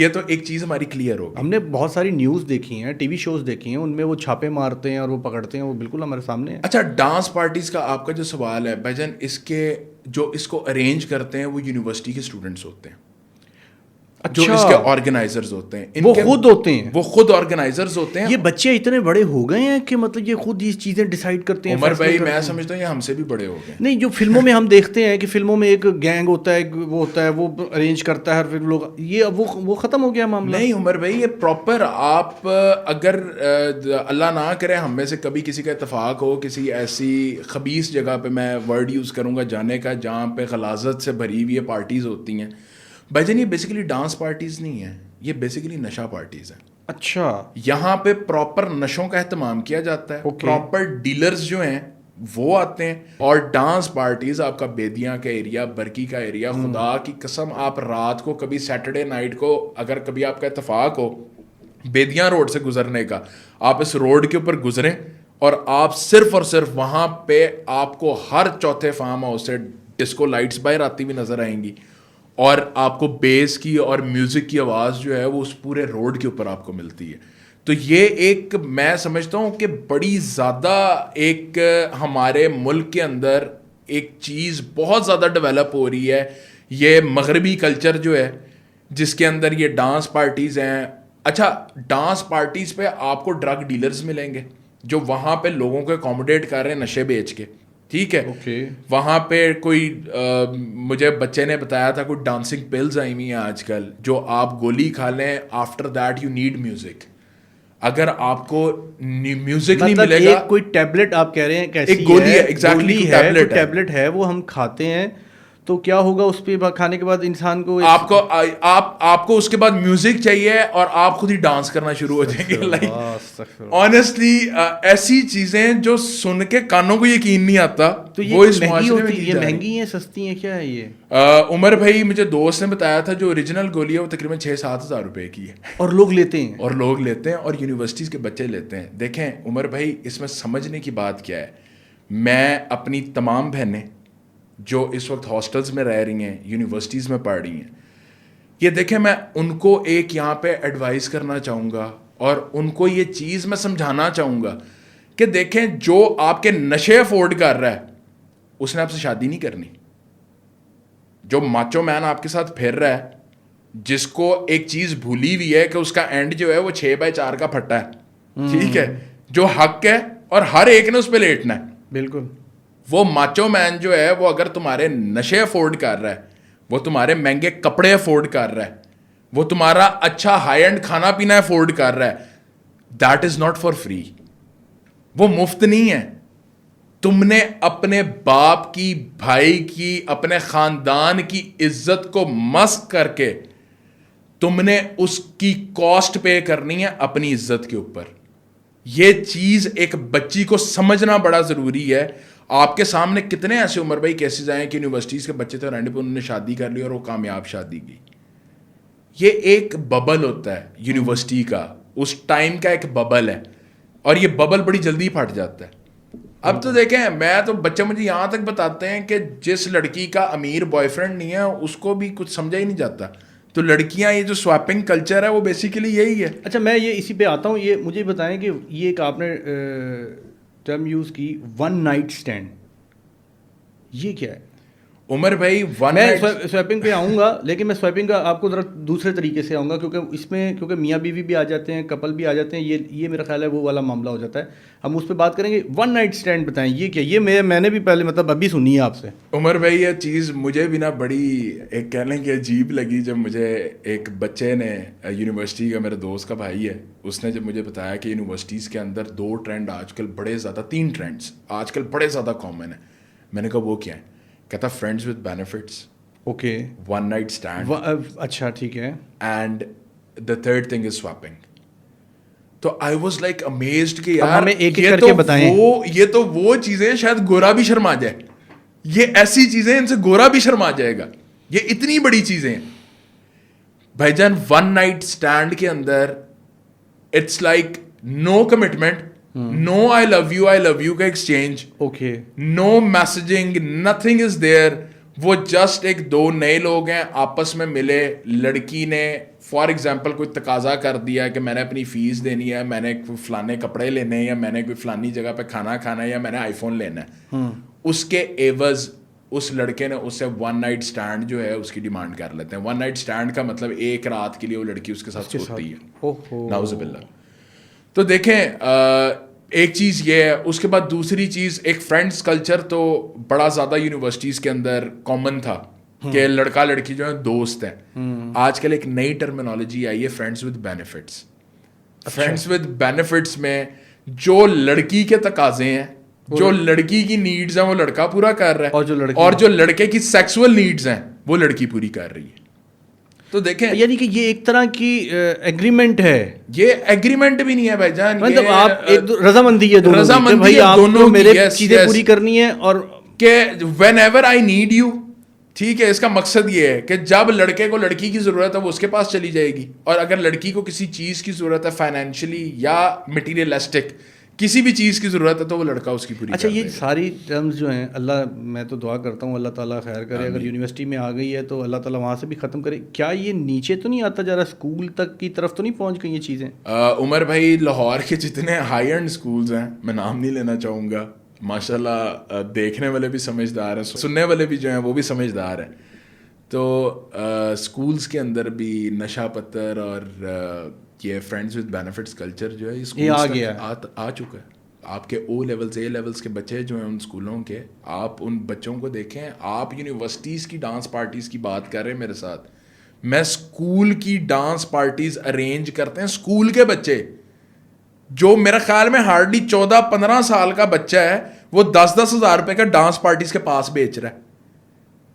تو ایک چیز ہماری کلیئر ہوگی. ہم نے بہت ساری نیوز دیکھی ہیں، ٹی وی شوز دیکھی ہیں، ان میں وہ چھاپے مارتے ہیں اور وہ پکڑتے ہیں، وہ بالکل ہمارے سامنے ہے. اچھا ڈانس پارٹیز کا آپ کا جو سوال ہے بھائی جان، اس کو ارینج کرتے ہیں وہ یونیورسٹی کے اسٹوڈنٹس ہوتے ہیں. جو اس کے آرگنائزرز ہوتے ہیں وہ خود ہوتے ہیں، وہ خود آرگنائزرز ہوتے ہیں. یہ بچے اتنے بڑے ہو گئے ہیں کہ مطلب یہ خود یہ چیزیں ڈیسائیڈ کرتے ہیں. عمر بھائی میں سمجھتا ہوں یہ ہم سے بھی بڑے ہو گئے. نہیں، جو فلموں میں ہم دیکھتے ہیں کہ فلموں میں ایک گینگ ہوتا ہے، وہ ہوتا ہے، وہ ارینج کرتا ہے، پھر لوگ یہ وہ ختم ہو گیا معاملہ. نہیں عمر بھائی، یہ پراپر آپ اگر اللہ نہ کرے ہم میں سے کبھی کسی کا اتفاق ہو کسی ایسی خبیث جگہ پہ، میں ورڈ یوز کروں گا جانے کا، جہاں پہ غلاظت سے بھری ہوئی پارٹیز ہوتی ہیں. بھائی جان یہ بیسیکلی ڈانس پارٹیز نہیں ہیں، یہ بیسیکلی نشہ پارٹیز ہیں. اچھا، یہاں پہ پراپر نشوں کا اہتمام کیا جاتا ہے. پراپر ڈیلرز جو ہیں وہ آتے ہیں. اور ڈانس پارٹیز آپ کا بیدیاں کا ایریا، برکی کا ایریا، خدا کی قسم آپ رات کو کبھی سیٹرڈے نائٹ کو اگر کبھی آپ کا اتفاق ہو بیدیاں روڈ سے گزرنے کا، آپ اس روڈ کے اوپر گزریں اور آپ صرف اور صرف وہاں پہ آپ کو ہر چوتھے فارم ہاؤس سے ڈسکو لائٹس باہر آتی ہوئی نظر آئیں گی، اور آپ کو بیس کی اور میوزک کی آواز جو ہے وہ اس پورے روڈ کے اوپر آپ کو ملتی ہے. تو یہ ایک میں سمجھتا ہوں کہ بڑی زیادہ ایک ہمارے ملک کے اندر ایک چیز بہت زیادہ ڈیولپ ہو رہی ہے، یہ مغربی کلچر جو ہے جس کے اندر یہ ڈانس پارٹیز ہیں. اچھا، ڈانس پارٹیز پہ آپ کو ڈرگ ڈیلرز ملیں گے جو وہاں پہ لوگوں کو اکوموڈیٹ کر رہے ہیں نشے بیچ کے، ٹھیک ہے. وہاں پہ کوئی مجھے بچے نے بتایا تھا کوئی ڈانسنگ پلز آئی ہوئی ہیں آج کل جو آپ گولی کھا لیں، after that you need music. اگر آپ کو میوزک نہیں ملے گا، کوئی ٹیبلٹ آپ کہہ رہے ہیں کیسی ایک گولی ہے، ایگزیکٹلی ٹیبلٹ ہے وہ ہم کھاتے ہیں تو کیا ہوگا اس پہ کھانے کے بعد انسان کو آپ کو اس کے بعد میوزک چاہیے اور آپ خود ہی ڈانس کرنا شروع ہو جائیں گے. لائک آنیسٹلی ایسی چیزیں جو سن کے کانوں کو یقین نہیں آتا. تو وہ اس یہ مہنگی ہیں سستی ہیں کیا ہے یہ؟ عمر بھائی مجھے دوست نے بتایا تھا جو اوریجنل گولی ہے وہ تقریباً 6-7 ہزار روپے کی ہے، اور لوگ لیتے ہیں اور یونیورسٹیز کے بچے لیتے ہیں. دیکھیں عمر بھائی اس میں سمجھنے کی بات کیا ہے، میں اپنی تمام بہنیں جو اس وقت ہاسٹلز میں رہ رہی ہیں، یونیورسٹیز میں پڑھ رہی ہیں، یہ دیکھیں میں ان کو ایک یہاں پہ ایڈوائز کرنا چاہوں گا اور ان کو یہ چیز میں سمجھانا چاہوں گا کہ دیکھیں جو آپ کے نشے افورڈ کر رہا ہے اس نے آپ سے شادی نہیں کرنی. جو ماچو مین آپ کے ساتھ پھر رہا ہے، جس کو ایک چیز بھولی ہوئی ہے کہ اس کا اینڈ جو ہے وہ 6x4 کا پھٹا ہے، ٹھیک ہے، جو حق ہے اور ہر ایک نے اس پہ لیٹنا ہے. بالکل. وہ ماچو مین جو ہے وہ اگر تمہارے نشے افورڈ کر رہا ہے، وہ تمہارے مہنگے کپڑے افورڈ کر رہا ہے، وہ تمہارا اچھا ہائی اینڈ کھانا پینا افورڈ کر رہا ہے، that is not for free. وہ مفت نہیں ہے. تم نے اپنے باپ کی، بھائی کی، اپنے خاندان کی عزت کو مسخ کر کے تم نے اس کی کاسٹ پے کرنی ہے اپنی عزت کے اوپر. یہ چیز ایک بچی کو سمجھنا بڑا ضروری ہے. آپ کے سامنے کتنے ایسے عمر بھائی کیسز آئے ہیں کہ یونیورسٹیز کے بچے تھے اور اینڈ پہ انہوں نے شادی کر لی اور وہ کامیاب شادی کی. یہ ایک ببل ہوتا ہے یونیورسٹی کا، اس ٹائم کا ایک ببل ہے، اور یہ ببل بڑی جلدی پھٹ جاتا ہے. اب تو دیکھیں میں تو بچے مجھے یہاں تک بتاتے ہیں کہ جس لڑکی کا امیر بوائے فرینڈ نہیں ہے اس کو بھی کچھ سمجھا ہی نہیں جاتا. تو لڑکیاں یہ جو سواپنگ کلچر ہے وہ بیسیکلی یہی ہے. اچھا میں یہ اسی پہ آتا ہوں. یہ مجھے بتائیں کہ یہ ایک آپ نے ٹرم یوز کی ون نائٹ اسٹینڈ، یہ کیا ہے عمر بھائی؟ میں سوائپنگ پہ آؤں گا، لیکن میں سوائپنگ کا آپ کو ذرا دوسرے طریقے سے آؤں گا کیونکہ اس میں کیونکہ میاں بیوی بھی آ جاتے ہیں، کپل بھی آ جاتے ہیں، یہ میرا خیال ہے وہ والا معاملہ ہو جاتا ہے. ہم اس پہ بات کریں گے. ون نائٹ اسٹینڈ بتائیں یہ کیا؟ یہ میں نے بھی پہلے مطلب ابھی سنی ہے آپ سے. عمر بھائی یہ چیز مجھے بھی نا بڑی ایک کہہ لیں کہ عجیب لگی جب مجھے ایک بچے نے، یونیورسٹی کا میرے دوست کا بھائی ہے، اس نے جب مجھے بتایا کہ یونیورسٹیز کے اندر 2 ٹرینڈ آج کل بڑے زیادہ، 3 ٹرینڈس آج کل بڑے زیادہ کامن ہیں. میں نے کہا وہ کیا ہے؟ کہتا friends with benefits, okay, one night stand, اچھا ٹھیک ہے، and the third thing is swapping. تو آئی واز لائک امیزڈ کہ یار ہمیں ایک کر کے بتائیں. یہ تو وہ چیزیں شاید گورا بھی شرما جائے، یہ ایسی چیزیں ان سے گورا بھی شرما جائے گا. یہ اتنی بڑی چیزیں ہیں بھائی جان. ون نائٹ اسٹینڈ کے اندر it's like no commitment, no I love you کا exchange, okay, no messaging, nothing is there. وہ جسٹ ایک 2 نئے لوگ ہیں آپس میں ملے، لڑکی نے فار ایگزامپل کوئی تقاضا کر دیا کہ میں نے اپنی فیس دینی ہے، میں نے فلانے کپڑے لینے ہیں، یا میں نے کوئی فلانی جگہ پہ کھانا کھانا ہے، یا میں نے آئی فون لینا ہے. اس کے عوض اس لڑکے نے اس سے ون نائٹ اسٹینڈ جو ہے اس کی ڈیمانڈ کر لیتے ہیں. ون نائٹ اسٹینڈ کا مطلب ایک رات کے لیے وہ لڑکی اس کے ساتھ سوتی ہے. نعوذ باللہ. تو دیکھیں ایک چیز یہ ہے. اس کے بعد دوسری چیز, ایک فرینڈس کلچر تو بڑا زیادہ یونیورسٹیز کے اندر کامن تھا کہ لڑکا لڑکی جو ہے دوست ہیں. آج کل ایک نئی ٹرمینالوجی آئی ہے, friends with benefits. Friends with benefits میں جو لڑکی کے تقاضے ہیں, جو لڑکی کی نیڈز ہیں وہ لڑکا پورا کر رہا ہے, اور جو لڑکے کی سیکسول نیڈز ہیں وہ لڑکی پوری کر رہی ہے. تو دیکھیں یعنی کہ یہ ایک طرح کی ایگریمنٹ ہے. یہ ایگریمنٹ بھی نہیں ہے بھائی جان, مطلب آپ ایک رضامندی ہے دونوں, رضامندی ہے دونوں میرے چیزیں پوری کرنی ہے, اور کہ when ever I need you. ٹھیک ہے, اس کا مقصد یہ ہے کہ جب لڑکے کو لڑکی کی ضرورت ہے وہ اس کے پاس چلی جائے گی, اور اگر لڑکی کو کسی چیز کی ضرورت ہے فائنینشلی یا مٹیریلسٹک کسی بھی چیز کی ضرورت ہے تو وہ لڑکا اس کی پوری. اچھا, یہ ساری ٹرمز جو ہیں, اللہ میں تو دعا کرتا ہوں اللہ تعالیٰ خیر کرے, اگر یونیورسٹی میں آ گئی ہے تو اللہ تعالیٰ وہاں سے بھی ختم کرے. کیا یہ نیچے تو نہیں آتا جا رہا, اسکول تک کی طرف تو نہیں پہنچ گئی یہ چیزیں؟ عمر بھائی, لاہور کے جتنے ہائی اینڈ اسکولز ہیں, میں نام نہیں لینا چاہوں گا, ماشاء اللہ دیکھنے والے بھی سمجھدار ہیں, سننے والے بھی جو ہیں وہ بھی سمجھدار ہیں. تو اسکولس کے اندر بھی نشہ پتر اور یہ فرینڈز ود بینیفٹس کلچر جو ہے اسکول آ چکا ہے. آپ کے او لیولس اے لیولس کے بچے جو ہیں ان اسکولوں کے, آپ ان بچوں کو دیکھیں. آپ یونیورسٹیز کی ڈانس پارٹیز کی بات کر رہے ہیں میرے ساتھ, میں اسکول کی ڈانس پارٹیز ارینج کرتے ہیں اسکول کے بچے, جو میرے خیال میں ہارڈلی 14-15 سال کا بچہ ہے, وہ 10-10 ہزار روپے کا ڈانس پارٹیز کے پاس بیچ رہا ہے.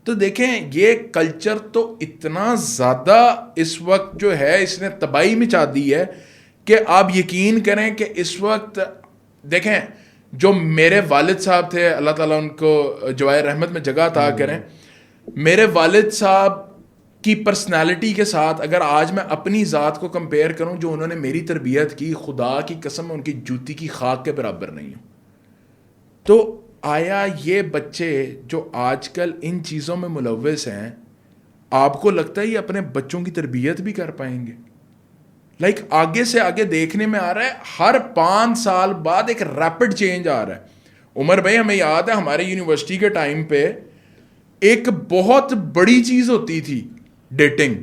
تو دیکھیں یہ کلچر تو اتنا زیادہ اس وقت جو ہے اس نے تباہی مچا دی ہے کہ آپ یقین کریں کہ اس وقت دیکھیں جو میرے والد صاحب تھے, اللہ تعالیٰ ان کو جوائے رحمت میں جگہ عطا کریں, میرے والد صاحب کی پرسنالٹی کے ساتھ اگر آج میں اپنی ذات کو کمپیئر کروں جو انہوں نے میری تربیت کی, خدا کی قسم ان کی جوتی کی خاک کے برابر نہیں ہوں. تو آیا یہ بچے جو آج کل ان چیزوں میں ملوث ہیں, آپ کو لگتا ہے یہ اپنے بچوں کی تربیت بھی کر پائیں گے؟ لائک آگے سے آگے دیکھنے میں آ رہا ہے, ہر 5 سال بعد ایک ریپڈ چینج آ رہا ہے. عمر بھائی ہمیں یاد ہے ہمارے یونیورسٹی کے ٹائم پہ ایک بہت بڑی چیز ہوتی تھی ڈیٹنگ.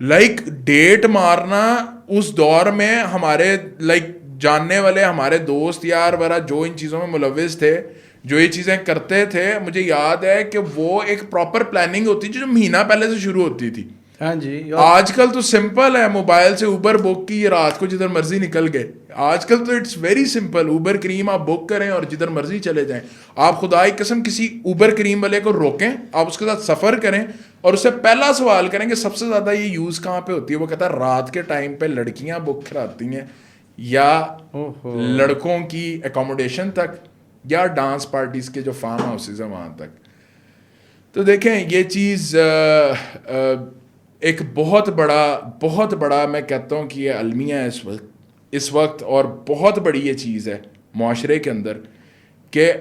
لائک ڈیٹ مارنا اس دور میں ہمارے لائک جاننے والے ہمارے دوست یار وغیرہ جو ان چیزوں میں ملوث تھے, جو یہ چیزیں کرتے تھے, مجھے یاد ہے کہ وہ ایک پراپر پلاننگ ہوتی تھی جو مہینہ پہلے سے شروع ہوتی تھی. ہاں جی, آج کل تو سمپل ہے, موبائل سے اوبر بک کی, رات کو جدھر مرضی نکل گئے. آج کل تو اٹس ویری سمپل, اوبر کریم آپ بک کریں اور جدھر مرضی چلے جائیں. آپ خدا کی قسم کسی اوبر کریم والے کو روکیں, آپ اس کے ساتھ سفر کریں اور اس سے پہلا سوال کریں کہ سب سے زیادہ یہ یوز کہاں پہ ہوتی ہے, وہ کہتا ہے رات کے ٹائم پہ لڑکیاں بک کراتی ہیں, یا لڑکوں کی اکوموڈیشن تک, یا ڈانس پارٹیز کے جو فارم ہاؤسز ہیں وہاں تک. تو دیکھیں یہ چیز ایک بہت بڑا میں کہتا ہوں کہ یہ المیہ ہے اس وقت, اور بہت بڑی یہ چیز ہے معاشرے کے اندر کہ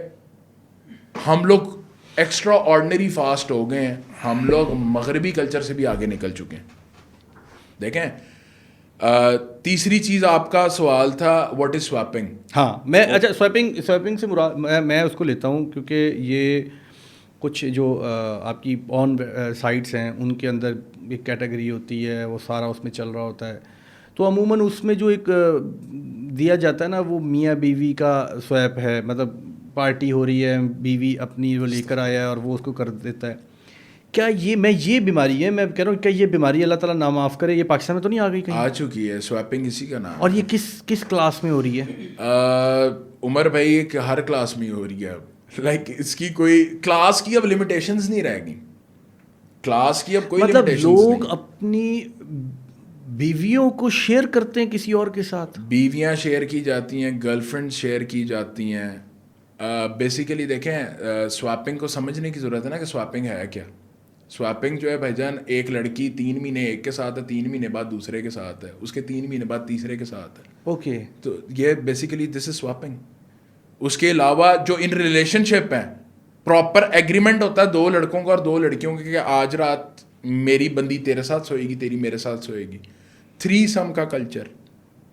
ہم لوگ ایکسٹرا آرڈنری فاسٹ ہو گئے ہیں, ہم لوگ مغربی کلچر سے بھی آگے نکل چکے ہیں. دیکھیں تیسری چیز آپ کا سوال تھا واٹ از سویپنگ. ہاں میں اچھا سویپنگ سے مراد میں اس کو لیتا ہوں کیونکہ یہ کچھ جو آپ کی آن سائٹس ہیں ان کے اندر ایک کیٹیگری ہوتی ہے, وہ سارا اس میں چل رہا ہوتا ہے. تو عموماً اس میں جو ایک دیا جاتا ہے نا وہ میاں بیوی کا سویپ ہے, مطلب پارٹی ہو رہی ہے, بیوی اپنی وہ لے کر آیا ہے اور وہ اس کو کر دیتا ہے. کیا یہ بیماری ہے, میں کہہ رہا ہوں کیا یہ بیماری اللہ تعالیٰ نہ معاف کرے, یہ پاکستان میں تو نہیں آ گئی کہیں؟ آ چکی ہے, سویپنگ اسی کا نام. اور یہ کس کلاس میں ہو رہی ہے عمر بھائی؟ کہ ہر کلاس میں ہو رہی ہے. لائک اس کی کوئی کلاس کی اب لمیٹیشنز نہیں رہ گئی, کلاس کی اب کوئی مطلب لوگ اپنی بیویوں کو شیئر کرتے ہیں کسی اور کے ساتھ, بیویاں شیئر کی جاتی ہیں, گرل فرینڈ شیئر کی جاتی ہیں. بیسیکلی دیکھیں سواپنگ کو سمجھنے کی ضرورت ہے نا کہ سواپنگ ہے کیا. سواپنگ جو ہے بھائی جان, ایک لڑکی 3 مہینے ایک کے ساتھ ہے, 3 مہینے بعد دوسرے کے ساتھ ہے, اس کے 3 مہینے بعد تیسرے کے ساتھ ہے. اوکے, تو یہ بیسیکلی دس از سواپنگ. اس کے علاوہ جو ان ریلیشن شپ ہیں پراپر ایگریمنٹ ہوتا ہے 2 لڑکوں کا اور 2 لڑکیوں کا کہ آج رات میری بندی تیرے ساتھ سوئے گی, تیری میرے ساتھ سوئے گی. 3 سم کا کلچر,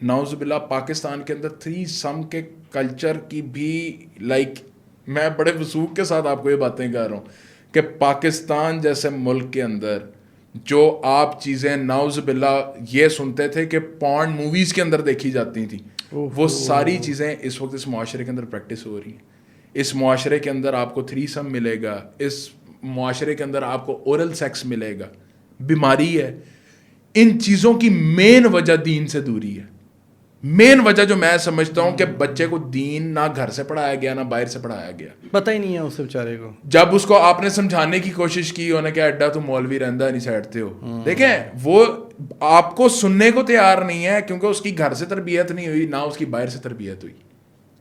نعوذ باللہ پاکستان کے اندر 3 سم کے کلچر کی بھی لائک میں بڑے وثوق کے ساتھ آپ کو یہ باتیں کہہ رہا ہوں کہ پاکستان جیسے ملک کے اندر جو آپ چیزیں نعوذ باللہ یہ سنتے تھے کہ پورن موویز کے اندر دیکھی جاتی تھیں, وہ ساری چیزیں اس وقت اس معاشرے کے اندر پریکٹس ہو رہی ہیں. اس معاشرے کے اندر آپ کو تھری سم ملے گا, اس معاشرے کے اندر آپ کو اورل سیکس ملے گا, بیماری ہے. ان چیزوں کی مین وجہ دین سے دوری ہے. مین وجہ جو میں سمجھتا ہوں کہ بچے کو دین نہ گھر سے پڑھایا گیا نہ باہر سے پڑھایا گیا, پتہ ہی نہیں ہے اسے بیچارے کو. جب اس کو آپ نے سمجھانے کی کوشش کی انہیں کہ اڈا تو مولوی رہندا نہیں سیٹتے ہو, دیکھیں وہ آپ کو سننے کو تیار نہیں ہے کیونکہ اس کی گھر سے تربیت نہیں ہوئی نہ اس کی باہر سے تربیت ہوئی.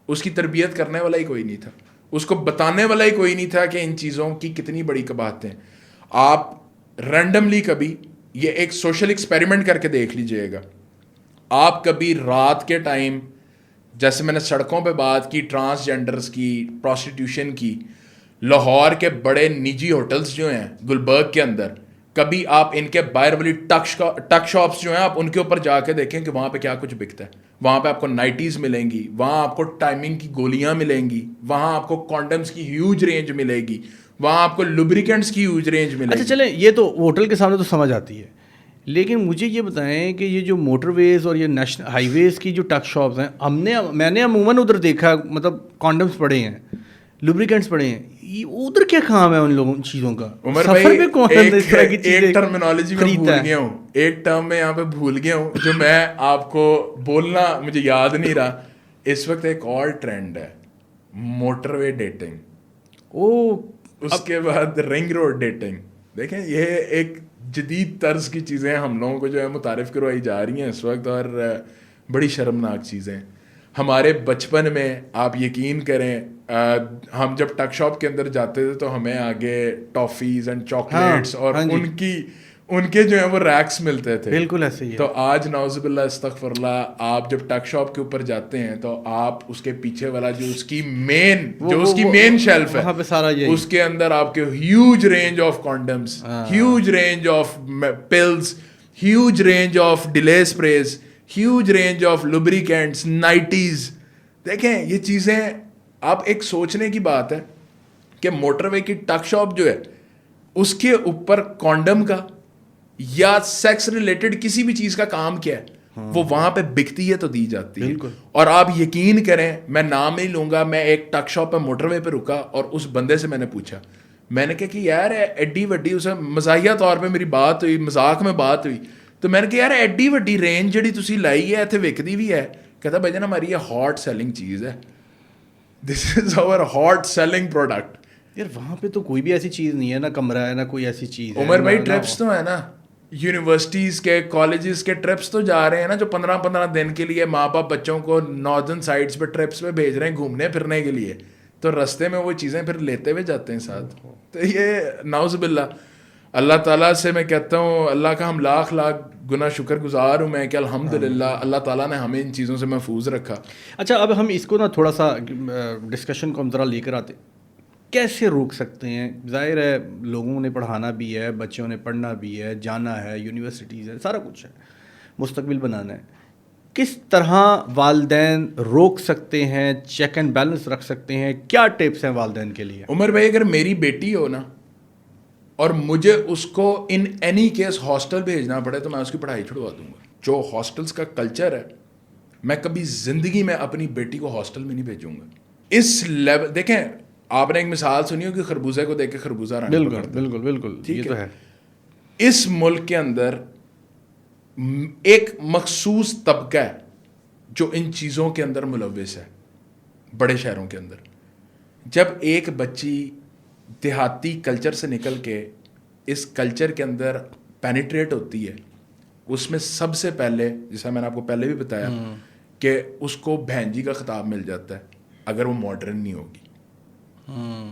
اس کی تربیت کرنے والا ہی کوئی نہیں تھا, اس کو بتانے والا ہی کوئی نہیں تھا کہ ان چیزوں کی کتنی بڑی قباحتیں. آپ رینڈملی کبھی یہ ایک سوشل ایکسپیریمنٹ کر کے دیکھ لیجئے گا. آپ کبھی رات کے ٹائم, جیسے میں نے سڑکوں پہ بات کی ٹرانسجینڈرز کی, پروسٹیٹیوشن کی, لاہور کے بڑے نجی ہوٹلز جو ہیں گلبرگ کے اندر, کبھی آپ ان کے باہر والی ٹک شاپس جو ہیں آپ ان کے اوپر جا کے دیکھیں کہ وہاں پہ کیا کچھ بکتا ہے. وہاں پہ آپ کو نائٹیز ملیں گی, وہاں آپ کو ٹائمنگ کی گولیاں ملیں گی, وہاں آپ کو کانڈمس کی ہیوج رینج ملے گی, وہاں آپ کو لوبریکنٹس کی ہیوج رینج ملے گی. اچھا چلیں, یہ تو ہوٹل کے سامنے تو سمجھ آتی ہے, لیکن مجھے یہ بتائیں کہ یہ جو موٹر ویز اور یہ نیشنل ہائی ویز کی جو ٹک شاپس ہیں, میں نے عموماً ادھر دیکھا, مطلب کانڈمس پڑے ہیں, لوبریکنٹس پڑے ہیں, ادھر کیا کام ہے ان لوگوں چیزوں کا؟ عمر بھائی ایک ٹرمینالوجی میں بھول گیا ہوں, ایک ٹرم میں یہاں پہ بھول گیا ہوں جو میں آپ کو بولنا مجھے یاد نہیں رہا. اس وقت ایک اور ٹرینڈ ہے موٹر وے ڈیٹنگ, اس کے بعد رنگ روڈ ڈیٹنگ. دیکھیں یہ ایک جدید طرز کی چیزیں ہم لوگوں کو جو ہے متعارف کروائی جا رہی ہیں اس وقت, اور بڑی شرمناک چیزیں. ہمارے بچپن میں آپ یقین کریں ہم جب ٹک شاپ کے اندر جاتے تھے تو ہمیں آگے ٹافیز اینڈ چاکلیٹس اور ان کے جو ہیں وہ ریکس ملتے تھے. بالکل ایسے ہی. تو آج نعوذ باللہ استغفر اللہ, آپ جب ٹک شاپ کے اوپر جاتے ہیں تو آپ اس کے پیچھے والا جو اس کی مین شیلف ہے اس کے اندر آپ کے huge range of condoms, huge range of pills, huge range of delay sprays, huge range of lubricants, nighties. دیکھیں یہ چیزیں آپ ایک سوچنے کی بات ہے کہ موٹر وے کی ٹک شاپ جو ہے اس کے اوپر کانڈم کا یا سیکس ریلیٹڈ کسی بھی چیز کا کام کیا ہے, وہ وہاں پہ بکتی ہے تو دی جاتی ہے. اور آپ یقین کریں, میں نام نہیں لوں گا, میں ایک ٹک شاپ پہ موٹر وے پہ رکا اور اس بندے سے میں نے پوچھا, میں نے کہا کہ یار ایڈی وڈی, اسے مزاحیہ طور پہ میری بات ہوئی, مذاق میں بات ہوئی, تو میں نے کہا یار ایڈی وڈی رینج جڑی تسی لائی ہے اتنے وکدی بھی ہے. کہتا بھائی جان ہماری یہ ہاٹ سیلنگ چیز ہے, دس از آور ہاٹ سیلنگ پروڈکٹ. یار وہاں پہ تو کوئی بھی ایسی چیز نہیں ہے, نہ کمرہ ہے نہ کوئی ایسی چیز ہے. عمر بھائی ٹرپس تو ہے نا, یونیورسٹیز کے کالجز کے ٹرپس تو جا رہے ہیں نا, جو 15 دن کے لیے ماں باپ بچوں کو ناردرن سائڈس پہ ٹرپس پہ بھیج رہے ہیں گھومنے پھرنے کے لیے, تو رستے میں وہ چیزیں پھر لیتے ہوئے جاتے ہیں ساتھ. تو یہ نعوذ باللہ, اللہ تعالیٰ سے میں کہتا ہوں اللہ کا ہم لاکھ گنا شکر گزار ہوں میں کہ الحمدللہ اللہ تعالیٰ نے ہمیں ان چیزوں سے محفوظ رکھا. اچھا اب ہم اس کو نا تھوڑا سا ڈسکشن کو ہم ذرا لے کر آتے, کیسے روک سکتے ہیں؟ ظاہر ہے لوگوں نے پڑھانا بھی ہے, بچوں نے پڑھنا بھی ہے, جانا ہے, یونیورسٹیز ہے, سارا کچھ ہے, مستقبل بنانا ہے. کس طرح والدین روک سکتے ہیں, چیک اینڈ بیلنس رکھ سکتے ہیں, کیا ٹپس ہیں والدین کے لیے؟ عمر بھائی اگر میری بیٹی ہو نا اور مجھے اس کو ان اینی کیس ہاسٹل بھیجنا پڑے تو میں اس کی پڑھائی چھڑوا دوں گا. جو ہاسٹلس کا کلچر ہے, میں کبھی زندگی میں اپنی بیٹی کو ہاسٹل میں نہیں بھیجوں گا. اس لیول دیکھیں, آپ نے ایک مثال سنی ہو کہ خربوزے کو دیکھ کے خربوزہ رانے پکڑتا ہے. بالکل بالکل ٹھیک ہے. اس ملک کے اندر ایک مخصوص طبقہ ہے جو ان چیزوں کے اندر ملوث ہے. بڑے شہروں کے اندر جب ایک بچی دیہاتی کلچر سے نکل کے اس کلچر کے اندر پینیٹریٹ ہوتی ہے, اس میں سب سے پہلے, جیسا میں نے آپ کو پہلے بھی بتایا, کہ اس کو بہن جی کا خطاب مل جاتا ہے اگر وہ ماڈرن نہیں ہوگی.